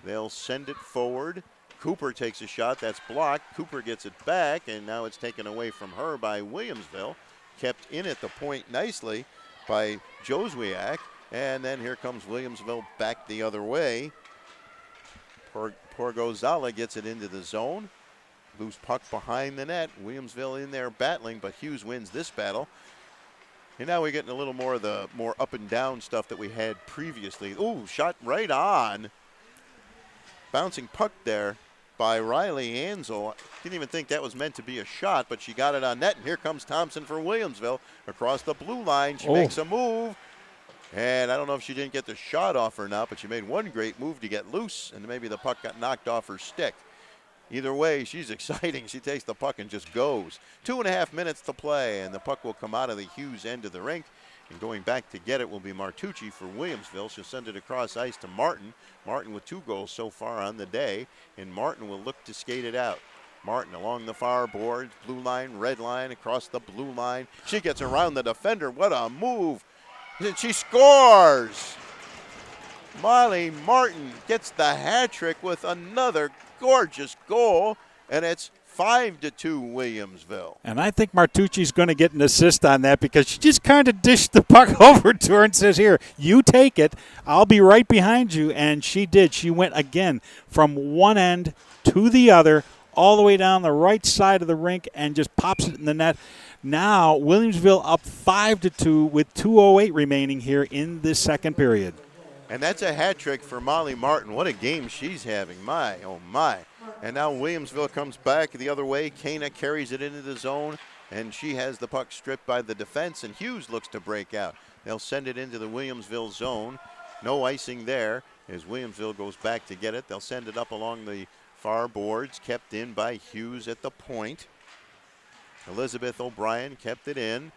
They'll send it forward. Cooper takes a shot. That's blocked. Cooper gets it back, and now it's taken away from her by Williamsville. Kept in at the point nicely by Joswiak. And then here comes Williamsville back the other way. Porgozala gets it into the zone. Loose puck behind the net. Williamsville in there battling, but Hews wins this battle. And now we're getting a little more of the more up and down stuff that we had previously. Ooh, shot right on. Bouncing puck there by Riley Ansel. Didn't even think that was meant to be a shot, but she got it on net. And here comes Thompson for Williamsville across the blue line. She makes a move. And I don't know if she didn't get the shot off or not, but she made one great move to get loose, and maybe the puck got knocked off her stick. Either way, she's exciting. She takes the puck and just goes. 2.5 minutes to play, and the puck will come out of the Hews end of the rink. And going back to get it will be Martucci for Williamsville. She'll send it across ice to Martin. Martin with 2 goals so far on the day, and Martin will look to skate it out. Martin along the far boards, blue line, red line, across the blue line. She gets around the defender. What a move. And she scores. Molly Martin gets the hat trick with another gorgeous goal, and it's 5-2 Williamsville. And I think Martucci's going to get an assist on that because she just kind of dished the puck over to her and says, here, you take it. I'll be right behind you. And she did. She went again from one end to the other, all the way down the right side of the rink and just pops it in the net. Now Williamsville up 5-2 with 2:08 remaining here in this second period. And that's a hat trick for Molly Martin. What a game she's having. My, oh my. And now Williamsville comes back the other way. Cana carries it into the zone, and she has the puck stripped by the defense, and Hews looks to break out. They'll send it into the Williamsville zone. No icing there as Williamsville goes back to get it. They'll send it up along the far boards, kept in by Hews at the point. Elizabeth O'Brien kept it in.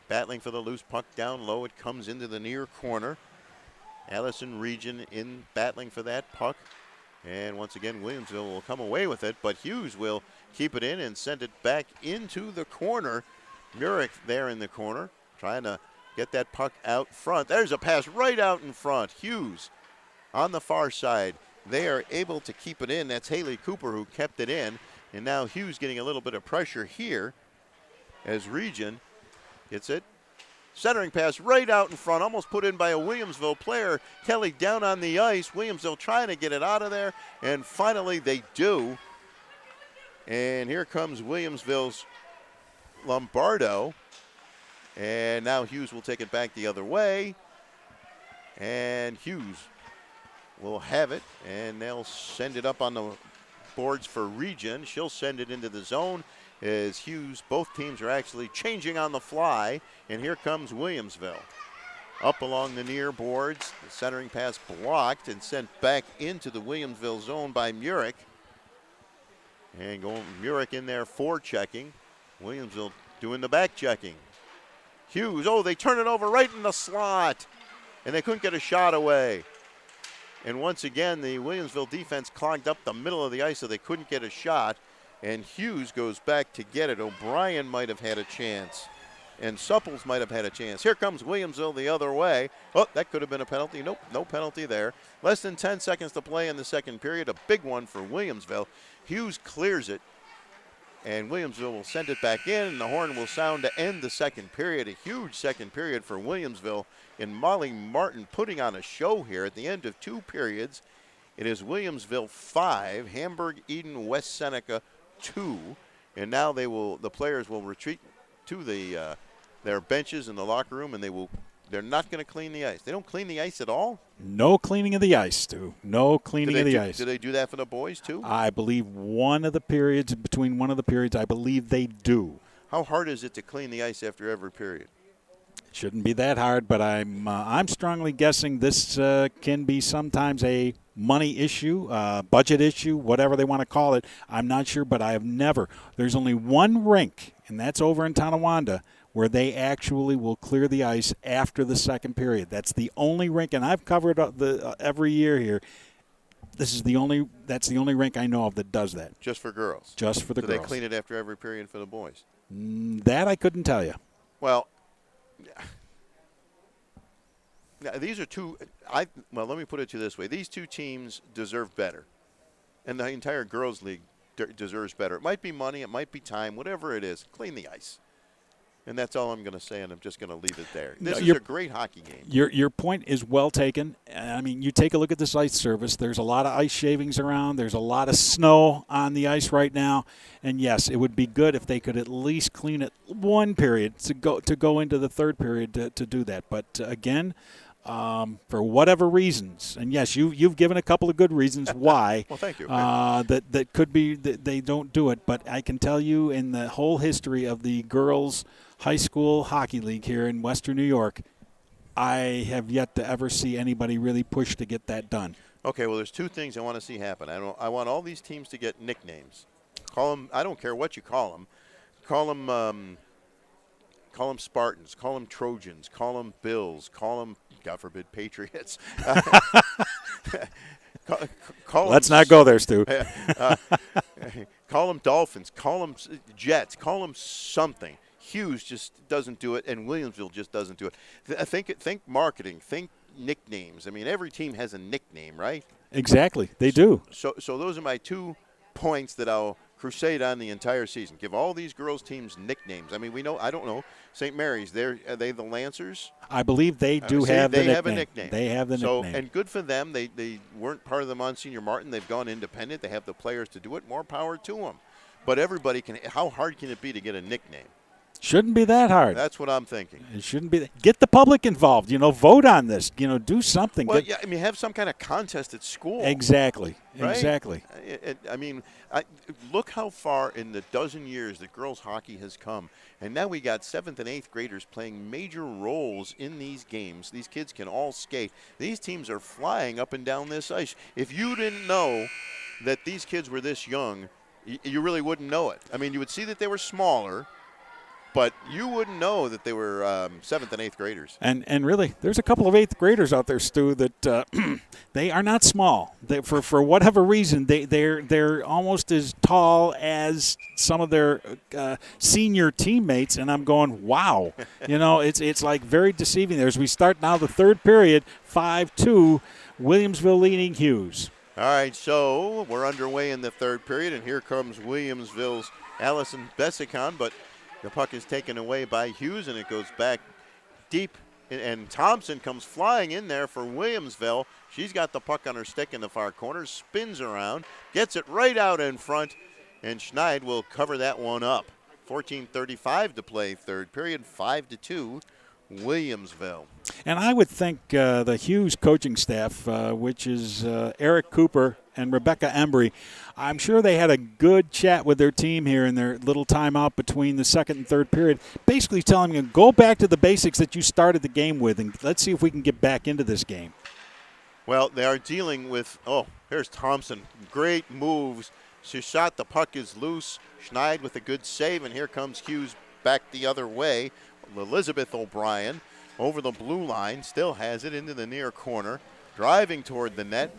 Battling for the loose puck down low. It comes into the near corner. Allison Region in battling for that puck. And once again, Williamsville will come away with it, but Hews will keep it in and send it back into the corner. Murick there in the corner, trying to get that puck out front. There's a pass right out in front. Hews on the far side. They are able to keep it in. That's Haley Cooper who kept it in. And now Hews getting a little bit of pressure here as Region gets it. Centering pass right out in front, almost put in by a Williamsville player. Kelly down on the ice. Williamsville trying to get it out of there, and finally they do. And here comes Williamsville's Lombardo. And now Hews will take it back the other way. And Hews will have it, and they'll send it up on the boards for Region. She'll send it into the zone. As Hews, both teams are actually changing on the fly, And here comes Williamsville. Up along the near boards, the centering pass blocked and sent back into the Williamsville zone by Murick. And going Murick in there forechecking. Williamsville doing the back checking. Hews, they turn it over right in the slot. And they couldn't get a shot away. And once again, the Williamsville defense clogged up the middle of the ice so they couldn't get a shot. And Hews goes back to get it. O'Brien might have had a chance. And Supples might have had a chance. Here comes Williamsville the other way. Oh, that could have been a penalty. Nope, no penalty there. Less than 10 seconds to play in the second period. A big one for Williamsville. Hews clears it. And Williamsville will send it back in, and the horn will sound to end the second period. A huge second period for Williamsville. And Molly Martin putting on a show here at the end of 2 periods. It is Williamsville 5, Hamburg Eden West Seneca 2. And now the players will retreat to their benches in the locker room, and they're not going to clean the ice. They don't clean the ice at all? No cleaning of the ice, Stu. No cleaning of the ice. Do they do that for the boys, too? I believe between one of the periods, I believe they do. How hard is it to clean the ice after every period? Shouldn't be that hard, but I'm strongly guessing this can be sometimes a money issue, budget issue, whatever they want to call it. I'm not sure, but I have never. There's only one rink, and that's over in Tonawanda, where they actually will clear the ice after the second period. That's the only rink, and I've covered every year here. That's the only rink I know of that does that. Just for girls? Just for the girls. Do they clean it after every period for the boys? That I couldn't tell you. Well, these are two. Let me put it to you this way: these two teams deserve better, and the entire girls' league deserves better. It might be money, it might be time, whatever it is. Clean the ice, and that's all I'm going to say. And I'm just going to leave it there. This is a great hockey game. Your point is well taken. I mean, you take a look at this ice surface. There's a lot of ice shavings around. There's a lot of snow on the ice right now. And yes, it would be good if they could at least clean it one period to go into the third period to do that. But again, for whatever reasons, and yes, you've given a couple of good reasons why. Well, thank you. That could be that they don't do it. But I can tell you, in the whole history of the girls' high school hockey league here in Western New York, I have yet to ever see anybody really push to get that done. Okay, well, there's 2 things I want to see happen. I want all these teams to get nicknames. Call them. I don't care what you call them. Call them Spartans. Call them Trojans. Call them Bills. Call them, God forbid, Patriots. Let's not go there, Stu. Call them Dolphins. Call them Jets. Call them something. Hews just doesn't do it, and Williamsville just doesn't do it. Think marketing. Think nicknames. I mean, every team has a nickname, right? Exactly. They do. So those are my 2 points that I'll crusade on the entire season. Give all these girls' teams nicknames. I mean, we know. I don't know. St. Mary's. Are they the Lancers? I believe they do have the nickname. They have a nickname. They have the nickname. And good for them. They weren't part of the Monsignor Martin. They've gone independent. They have the players to do it. More power to them. But everybody can. How hard can it be to get a nickname? Shouldn't be that hard. That's what I'm thinking. It shouldn't be. Get the public involved. Vote on this. Do something. Well, yeah. I mean, have some kind of contest at school. Exactly. Right? Exactly. I mean, look how far in the dozen years that girls hockey has come, and now we got 7th and 8th graders playing major roles in these games. These kids can all skate. These teams are flying up and down this ice. If you didn't know that these kids were this young, you really wouldn't know it. I mean, you would see that they were smaller, but you wouldn't know that they were 7th and 8th graders. And really, there's a couple of 8th graders out there, Stu, that they are not small. For whatever reason, they're almost as tall as some of their senior teammates. And I'm going, wow. It's like very deceiving there. As we start now the third period, 5-2, Williamsville leading Hews. All right, so we're underway in the third period, and here comes Williamsville's Allison Bessicon, but the puck is taken away by Hews, and it goes back deep, and Thompson comes flying in there for Williamsville. She's got the puck on her stick in the far corner, spins around, gets it right out in front, and Schneid will cover that one up. 14:35 to play third period, 5-2, Williamsville. And I would think the Hews coaching staff, which is Eric Cooper and Rebecca Embry, I'm sure they had a good chat with their team here in their little timeout between the second and third period, basically telling them, go back to the basics that you started the game with, and let's see if we can get back into this game. Well, they are dealing with, here's Thompson. Great moves. She shot, the puck is loose. Schneid with a good save, and here comes Hews back the other way. Elizabeth O'Brien over the blue line, still has it into the near corner, driving toward the net.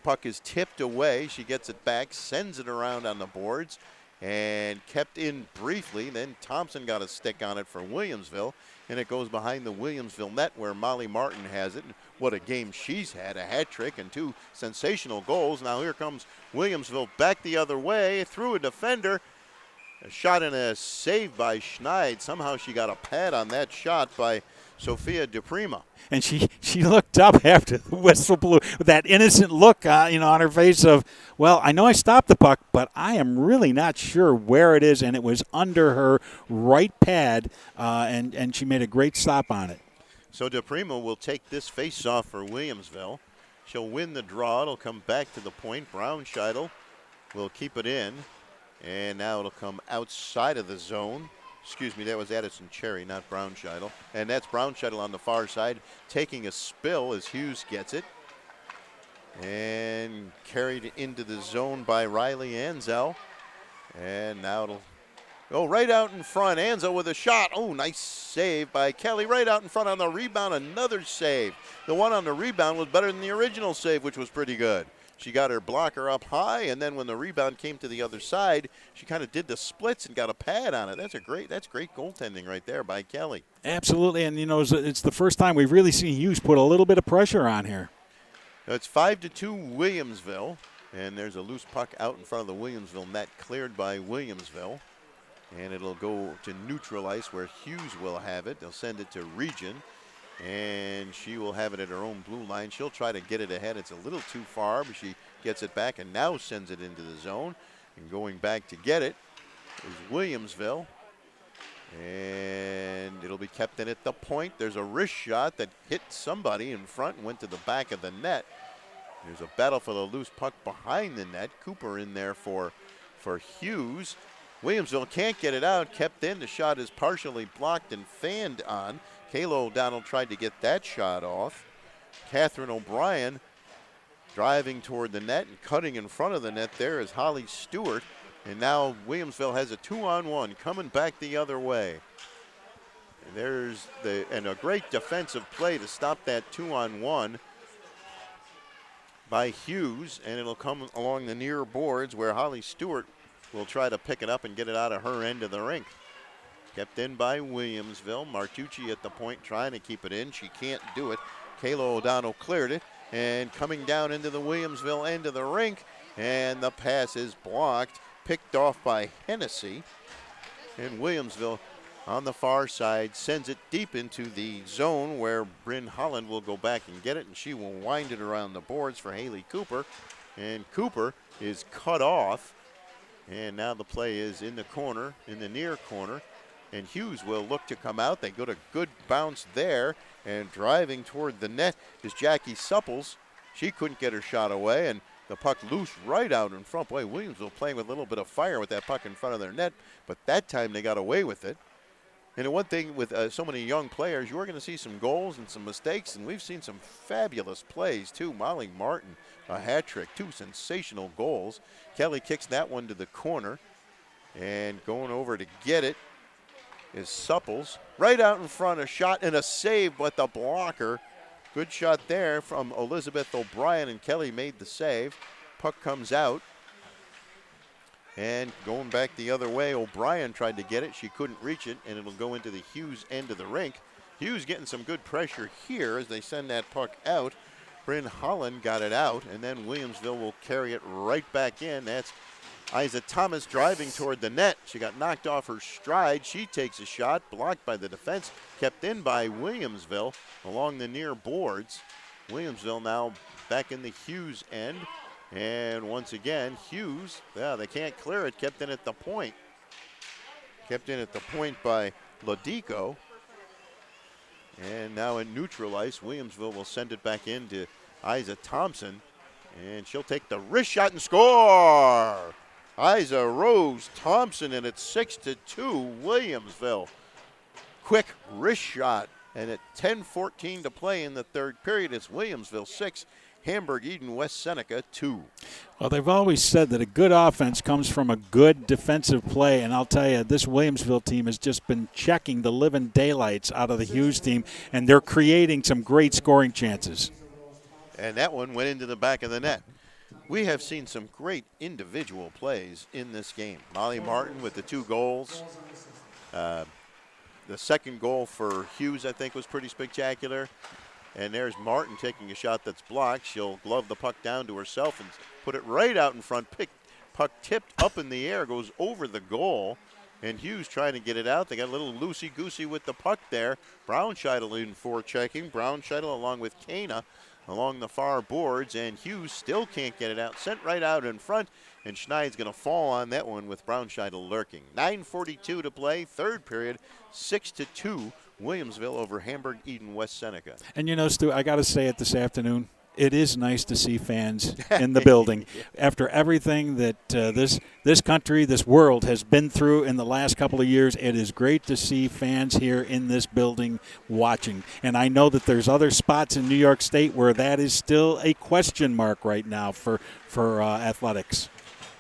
Puck is tipped away. She gets it back, sends it around on the boards, and kept in briefly. Then Thompson got a stick on it for Williamsville, and it goes behind the Williamsville net where Molly Martin has it. What a game she's had, a hat trick and 2 sensational goals. Now here comes Williamsville back the other way, through a defender. A shot and a save by Schneid. Somehow she got a pad on that shot by Sophia DePrima. And she looked up after the whistle blew with that innocent look, on her face of, well, I know I stopped the puck, but I am really not sure where it is, and it was under her right pad, and she made a great stop on it. So DePrima will take this face-off for Williamsville. She'll win the draw. It'll come back to the point. Braunscheidel will keep it in, and now it'll come outside of the zone. Excuse me, that was Addison Cherry, not Braunscheidel. And that's Braunscheidel on the far side, taking a spill as Hews gets it. And carried into the zone by Riley Ansell. And now it'll go right out in front. Ansell with a shot. Oh, nice save by Kelly. Right out in front on the rebound, another save. The one on the rebound was better than the original save, which was pretty good. She got her blocker up high, and then when the rebound came to the other side, she kind of did the splits and got a pad on it. That's great goaltending right there by Kelly. Absolutely, and it's the first time we've really seen Hews put a little bit of pressure on here. It's 5-2 Williamsville, and there's a loose puck out in front of the Williamsville net, cleared by Williamsville, and it'll go to neutral ice where Hews will have it. They'll send it to Region, and she will have it at her own blue line. She'll try to get it ahead. It's a little too far, but she gets it back and now sends it into the zone. And going back to get it is Williamsville. And it'll be kept in at the point. There's a wrist shot that hit somebody in front and went to the back of the net. There's a battle for the loose puck behind the net. Cooper in there for Hews. Williamsville can't get it out. Kept in. The shot is partially blocked and fanned on. Kayla O'Donnell tried to get that shot off. Catherine O'Brien driving toward the net and cutting in front of the net there is Holly Stewart. And now Williamsville has a 2-on-1 coming back the other way. And there's a great defensive play to stop that 2-on-1 by Hews, and it'll come along the near boards where Holly Stewart will try to pick it up and get it out of her end of the rink. Kept in by Williamsville. Martucci at the point trying to keep it in. She can't do it. Kayla O'Donnell cleared it. And coming down into the Williamsville end of the rink. And the pass is blocked. Picked off by Hennessy. And Williamsville on the far side sends it deep into the zone where Bryn Holland will go back and get it. And she will wind it around the boards for Haley Cooper. And Cooper is cut off. And now the play is in the corner, in the near corner. And Hews will look to come out. They got a good bounce there. And driving toward the net is Jackie Supples. She couldn't get her shot away. And the puck loose right out in front. Boy, Williamsville playing with a little bit of fire with that puck in front of their net. But that time they got away with it. And the one thing with so many young players, you're going to see some goals and some mistakes. And we've seen some fabulous plays, too. Molly Martin, a hat trick, 2 sensational goals. Kelly kicks that one to the corner. And going over to get it is Supples. Right out in front, a shot and a save, but the blocker. Good shot there from Elizabeth O'Brien, and Kelly made the save. Puck comes out. And going back the other way, O'Brien tried to get it. She couldn't reach it, and it'll go into the Hews end of the rink. Hews getting some good pressure here as they send that puck out. Bryn Holland got it out, and then Williamsville will carry it right back in. That's Isa Thomas driving toward the net. She got knocked off her stride. She takes a shot, blocked by the defense, kept in by Williamsville along the near boards. Williamsville now back in the Hews end. And once again, Hews, they can't clear it, kept in at the point. Kept in at the point by Lodico. And now in neutral ice, Williamsville will send it back in to Isa Thompson. And she'll take the wrist shot and score. Isa Rose Thompson, and it's 6-2 Williamsville. Quick wrist shot. And at 10:14 to play in the third period, it's Williamsville 6, Hamburg Eden West Seneca 2. Well, they've always said that a good offense comes from a good defensive play, and I'll tell you, this Williamsville team has just been checking the living daylights out of the Hews team, and they're creating some great scoring chances. And that one went into the back of the net. We have seen some great individual plays in this game. Molly Martin with the 2 goals. The second goal for Hews, I think, was pretty spectacular. And there's Martin taking a shot that's blocked. She'll glove the puck down to herself and put it right out in front. Puck tipped up in the air, goes over the goal. And Hews trying to get it out. They got a little loosey-goosey with the puck there. Braunscheidel in forechecking. Braunscheidel along with Kana along the far boards. And Hews still can't get it out. Sent right out in front. And Schneid's going to fall on that one with Braunscheidel lurking. 9:42 to play, third period, 6-2, Williamsville over Hamburg Eden West Seneca. And you know, Stu, I got to say it this afternoon, it is nice to see fans in the building. After everything that this country, this world has been through in the last couple of years, it is great to see fans here in this building watching. And I know that there's other spots in New York State where that is still a question mark right now for athletics.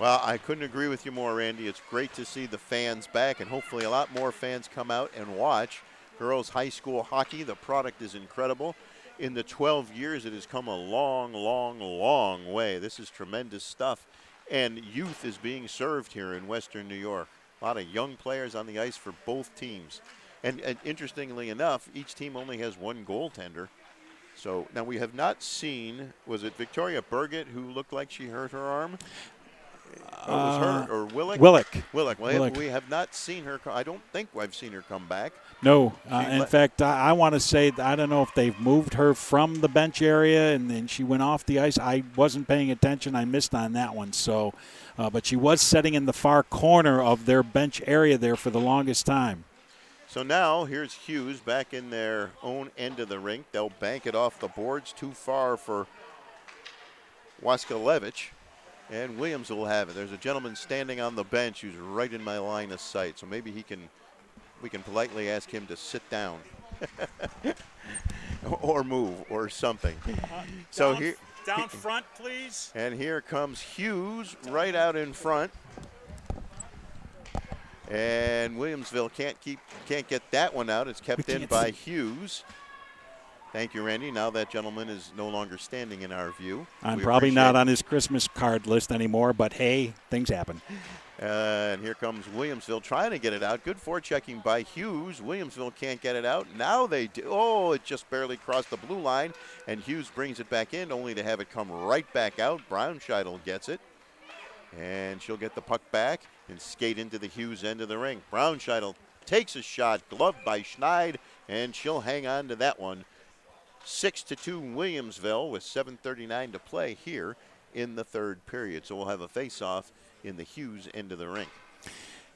Well, I couldn't agree with you more, Randy. It's great to see the fans back, and hopefully a lot more fans come out and watch girls high school hockey. The product is incredible. In the 12 years, it has come a long, long, long way. This is tremendous stuff, and youth is being served here in Western New York. A lot of young players on the ice for both teams. And interestingly enough, each team only has 1 goaltender. So now we have not seen, was it Victoria Burgett who looked like she hurt her arm? Or was her or Willick? Willick. Well, we have not seen her. I don't think I've seen her come back. No. In fact, I want to say, I don't know if they've moved her from the bench area and then she went off the ice. I wasn't paying attention. I missed on that one. So, but she was sitting in the far corner of their bench area there for the longest time. So now here's Hews back in their own end of the rink. They'll bank it off the boards, too far for Waskalevich. And Williams will have it. There's a gentleman standing on the bench who's right in my line of sight. So maybe we can politely ask him to sit down or move or something. So here, down front, please. And here comes Hews right out in front. And Williamsville can't get that one out. It's kept in by Hews. Thank you, Randy. Now that gentleman is no longer standing in our view. I'm probably not on his Christmas card list anymore, but hey, things happen. And here comes Williamsville trying to get it out. Good forechecking by Hews. Williamsville can't get it out. Now they do. Oh, it just barely crossed the blue line. And Hews brings it back in, only to have it come right back out. Braunscheidel gets it. And she'll get the puck back and skate into the Hews end of the rink. Braunscheidel takes a shot, gloved by Schneid, and she'll hang on to that one. 6-2 Williamsville with 7:39 to play here in the third period. So we'll have a face-off in the Hews end of the rink.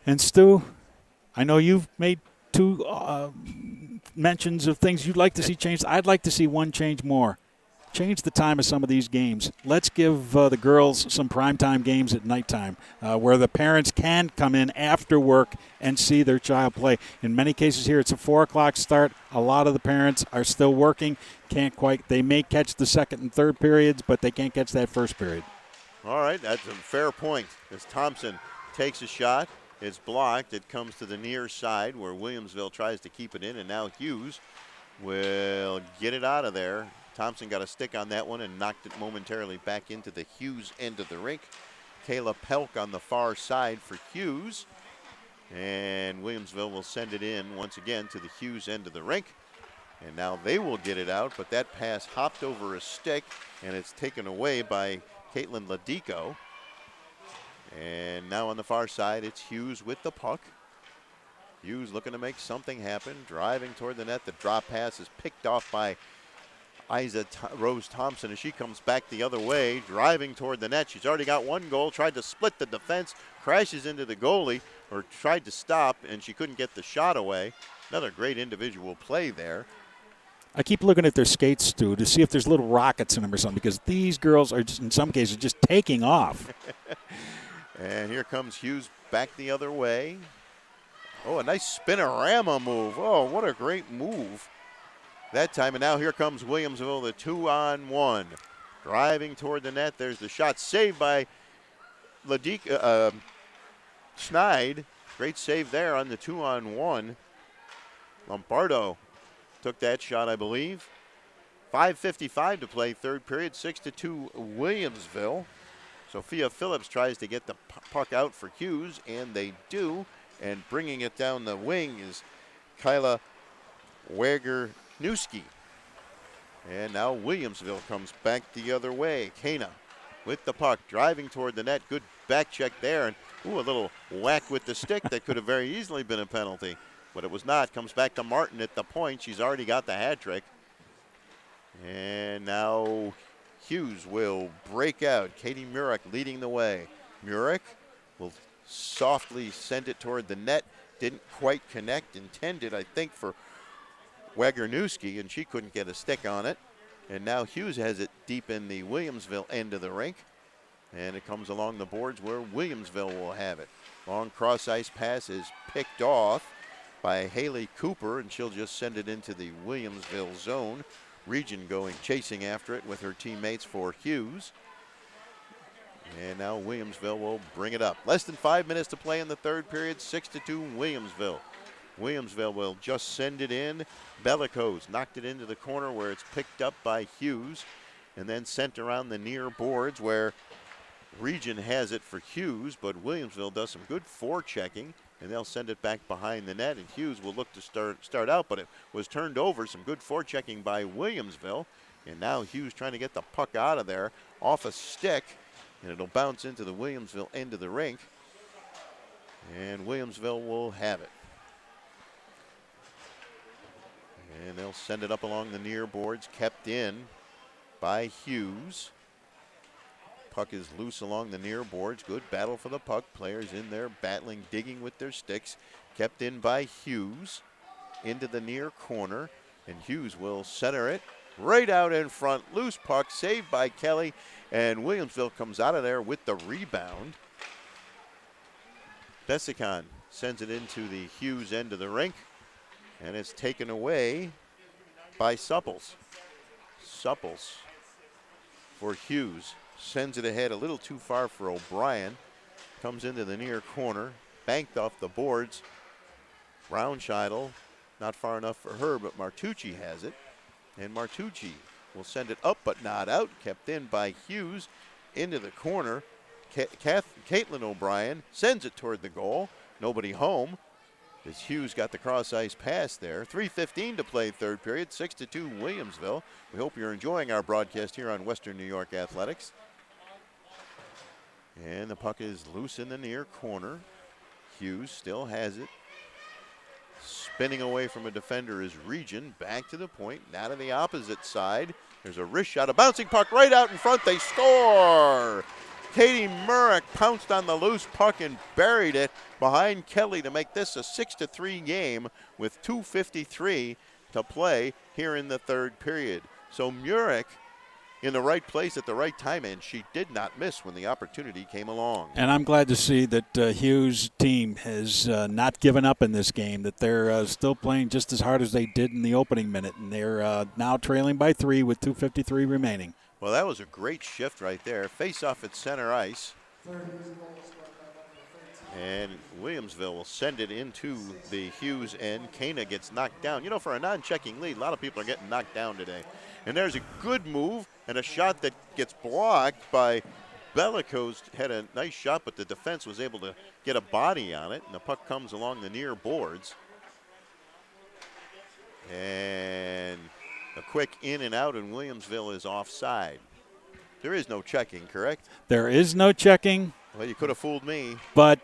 And Stu, I know you've made 2 mentions of things you'd like to see changed. I'd like to see one change more. Change the time of some of these games. Let's give the girls some primetime games at nighttime where the parents can come in after work and see their child play. In many cases here, it's a 4 o'clock start. A lot of the parents are still working. They may catch the second and third periods, but they can't catch that first period. All right, that's a fair point. As Thompson takes a shot, it's blocked. It comes to the near side where Williamsville tries to keep it in, and now Hews will get it out of there. Thompson got a stick on that one and knocked it momentarily back into the Hews end of the rink. Kayla Pelk on the far side for Hews. And Williamsville will send it in once again to the Hews end of the rink. And now they will get it out, but that pass hopped over a stick, and it's taken away by Caitlin Ladico. And now on the far side, it's Hews with the puck. Hews looking to make something happen, driving toward the net. The drop pass is picked off by Isa Rose Thompson as she comes back the other way, driving toward the net. She's already got 1 goal, tried to split the defense, crashes into the goalie, or tried to stop, and she couldn't get the shot away. Another great individual play there. I keep looking at their skates, Stu, to see if there's little rockets in them or something, because these girls are, just, in some cases, just taking off. And here comes Hews back the other way. Oh, a nice spinorama move. Oh, what a great move that time. And now here comes Williamsville, the 2-on-1. Driving toward the net. There's the shot saved by Schneid. Great save there on the 2-on-1. Lombardo took that shot, I believe. 5:55 to play, third period, 6-2 Williamsville. Sophia Phillips tries to get the puck out for Hews, and they do. And bringing it down the wing is Kyla Wager-Newski. And now Williamsville comes back the other way. Kana with the puck, driving toward the net. Good back check there. And a little whack with the stick that could have very easily been a penalty. But it was not. Comes back to Martin at the point. She's already got the hat trick. And now Hews will break out. Katie Murek leading the way. Murek will softly send it toward the net. Didn't quite connect. Intended, I think, for Wager-Newski, and she couldn't get a stick on it. And now Hews has it deep in the Williamsville end of the rink. And it comes along the boards where Williamsville will have it. Long cross-ice pass is picked off by Haley Cooper, and she'll just send it into the Williamsville zone. Region chasing after it with her teammates for Hews. And now Williamsville will bring it up. Less than 5 minutes to play in the third period, 6-2 Williamsville. Williamsville will just send it in. Bellicose knocked it into the corner where it's picked up by Hews and then sent around the near boards where Region has it for Hews, but Williamsville does some good forechecking, and they'll send it back behind the net, and Hews will look to start out, but it was turned over. Some good forechecking by Williamsville, and now Hews trying to get the puck out of there off a stick, and it'll bounce into the Williamsville end of the rink, and Williamsville will have it. And they'll send it up along the near boards, kept in by Hews. Puck is loose along the near boards. Good battle for the puck. Players in there battling, digging with their sticks. Kept in by Hews into the near corner. And Hews will center it right out in front. Loose puck saved by Kelly. And Williamsville comes out of there with the rebound. Bessicon sends it into the Hews end of the rink. And it's taken away by Supples. Supples for Hews. Sends it ahead a little too far for O'Brien. Comes into the near corner. Banked off the boards. Braunscheidel, not far enough for her, but Martucci has it. And Martucci will send it up but not out. Kept in by Hews into the corner. Caitlin O'Brien sends it toward the goal. Nobody home. As Hews got the cross-ice pass there. 3:15 to play third period, 6-2 Williamsville. We hope you're enjoying our broadcast here on Western New York Athletics. And the puck is loose in the near corner. Hews still has it. Spinning away from a defender is Region. Back to the point, now to the opposite side. There's a wrist shot, a bouncing puck right out in front. They score! Katie Murek pounced on the loose puck and buried it behind Kelly to make this a 6-3 game with 2:53 to play here in the third period. So Murek in the right place at the right time, and she did not miss when the opportunity came along. And I'm glad to see that Hews' team has not given up in this game, that they're still playing just as hard as they did in the opening minute, and they're now trailing by 3 with 2:53 remaining. Well, that was a great shift right there. Face off at center ice. And Williamsville will send it into the Hews end. Kana gets knocked down. You know, for a non-checking lead, a lot of people are getting knocked down today. And there's a good move and a shot that gets blocked by Bellicose. Had a nice shot, but the defense was able to get a body on it. And the puck comes along the near boards. And a quick in and out, and Williamsville is offside. There is no checking, correct? There is no checking. Well, you could have fooled me. But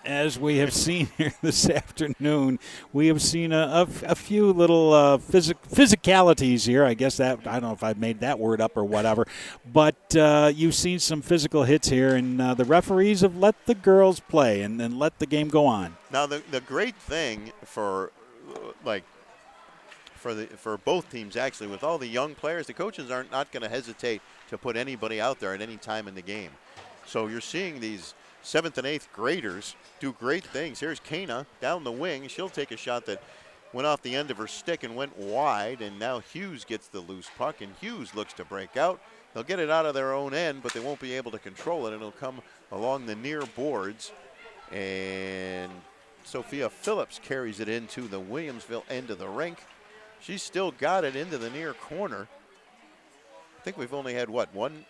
as we have seen here this afternoon, we have seen a few little physicalities here. I guess that, I don't know if I made that word up or whatever. But you've seen some physical hits here, and the referees have let the girls play and let the game go on. Now, the great thing for, for both teams, actually. With all the young players, the coaches are not going to hesitate to put anybody out there at any time in the game. So you're seeing these 7th and 8th graders do great things. Here's Kana down the wing. She'll take a shot that went off the end of her stick and went wide, and now Hews gets the loose puck, and Hews looks to break out. They'll get it out of their own end, but they won't be able to control it, and it'll come along the near boards, and Sophia Phillips carries it into the Williamsville end of the rink. She's still got it into the near corner. I think we've only had, what, one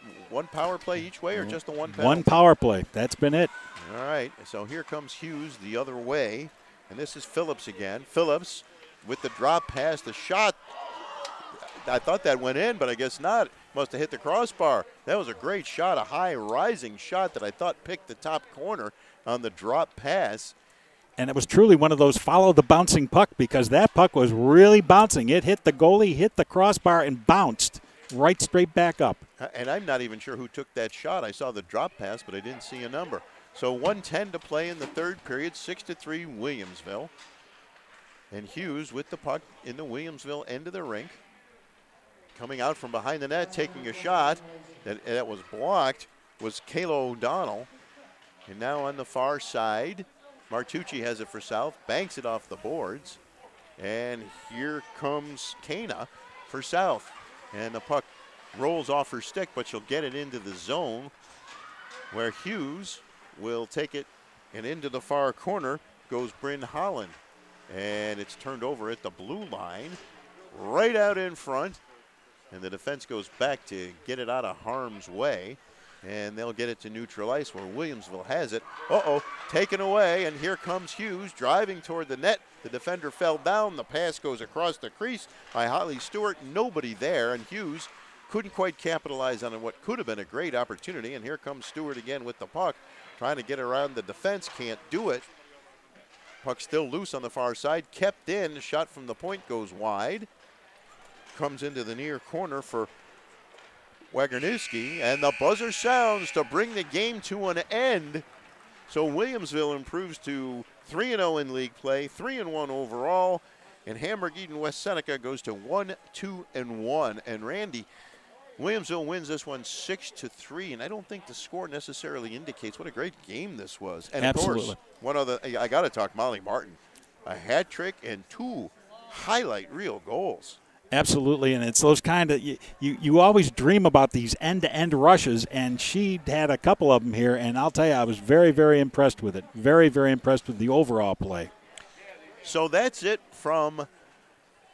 power play each way, or just the one penalty? One power play. That's been it. All right, so here comes Hews the other way, and this is Phillips again. Phillips with the drop pass, the shot. I thought that went in, but I guess not. Must have hit the crossbar. That was a great shot, a high rising shot that I thought picked the top corner on the drop pass. And it was truly one of those follow the bouncing puck, because that puck was really bouncing. It hit the goalie, hit the crossbar, and bounced right straight back up. And I'm not even sure who took that shot. I saw the drop pass, but I didn't see a number. So 1:10 to play in the third period, 6-3 Williamsville. And Hews with the puck in the Williamsville end of the rink. Coming out from behind the net, taking a shot that was blocked, was Kayla O'Donnell. And now on the far side, Martucci has it for South, banks it off the boards. And here comes Kana for South. And the puck rolls off her stick, but she'll get it into the zone where Hews will take it, and into the far corner goes Bryn Holland. And it's turned over at the blue line, right out in front. And the defense goes back to get it out of harm's way. And they'll get it to neutral ice where Williamsville has it. Taken away, and here comes Hews driving toward the net. The defender fell down. The pass goes across the crease by Holly Stewart. Nobody there, and Hews couldn't quite capitalize on what could have been a great opportunity. And here comes Stewart again with the puck, trying to get around the defense. Can't do it. Puck still loose on the far side. Kept in. The shot from the point goes wide. Comes into the near corner for Wagnerniski, and the buzzer sounds to bring the game to an end. So Williamsville improves to 3-0 in league play, 3-1 overall, and Hamburg Eden West Seneca goes to 1-2-1. And Randy, Williamsville wins this one 6-3, and I don't think the score necessarily indicates what a great game this was. And Absolutely. Of course, one other, I got to talk Molly Martin, a hat trick and 2 highlight reel goals. Absolutely, and it's those kind of, you always dream about these end-to-end rushes, and she had a couple of them here, and I'll tell you, I was very, very impressed with it. Very, very impressed with the overall play. So that's it from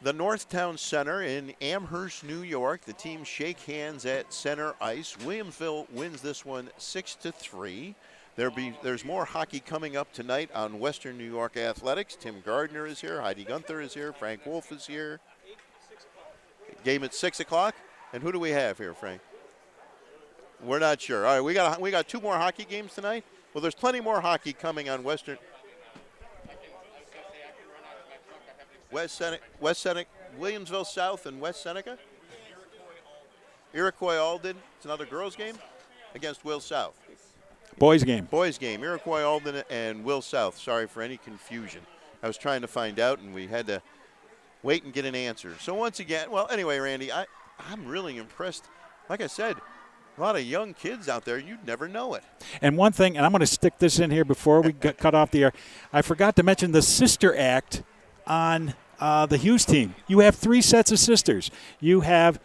the Northtown Center in Amherst, New York. The teams shake hands at center ice. Williamsville wins this one 6-3. There's more hockey coming up tonight on Western New York Athletics. Tim Gardner is here, Heidi Gunther is here, Frank Wolf is here. Game at 6 o'clock, and who do we have here, Frank? We're not sure. All right, we got 2 more hockey games tonight. Well, there's plenty more hockey coming on Western. West Seneca, Williamsville South, and West Seneca. Iroquois Alden. It's another girls' game against Will South. Boys game. Boys game. Iroquois Alden and Will South. Sorry for any confusion. I was trying to find out, and we had to wait and get an answer. So once again, well, anyway, Randy, I'm really impressed. Like I said, a lot of young kids out there, you'd never know it. And one thing, and I'm going to stick this in here before we get cut off the air, I forgot to mention the sister act on the Hews team. You have 3 sets of sisters. You have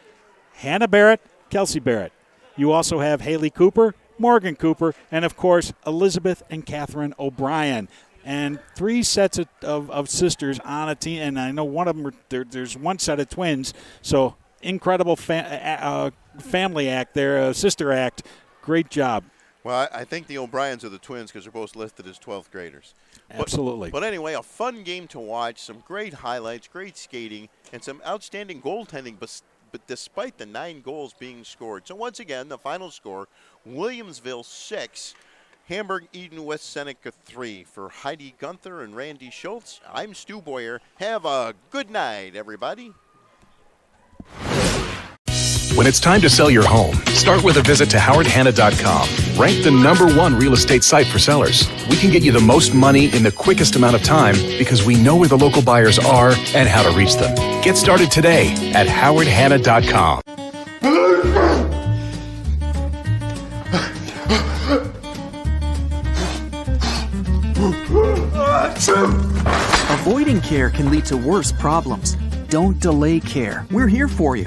Hannah Barrett, Kelsey Barrett. You also have Haley Cooper, Morgan Cooper, and, of course, Elizabeth and Catherine O'Brien. And 3 sets of sisters on a team, and I know one of them, there's one set of twins. So incredible family act there, sister act. Great job. Well, I think the O'Briens are the twins because they're both listed as 12th graders. Absolutely. But anyway, a fun game to watch, some great highlights, great skating, and some outstanding goaltending, but despite the 9 goals being scored. So once again, the final score, Williamsville 6, Hamburg Eden West Seneca 3. For Heidi Gunther and Randy Schultz, I'm Stu Boyer. Have a good night, everybody. When it's time to sell your home, start with a visit to howardhanna.com. Ranked the #1 real estate site for sellers. We can get you the most money in the quickest amount of time because we know where the local buyers are and how to reach them. Get started today at howardhanna.com. Avoiding care can lead to worse problems. Don't delay care. We're here for you.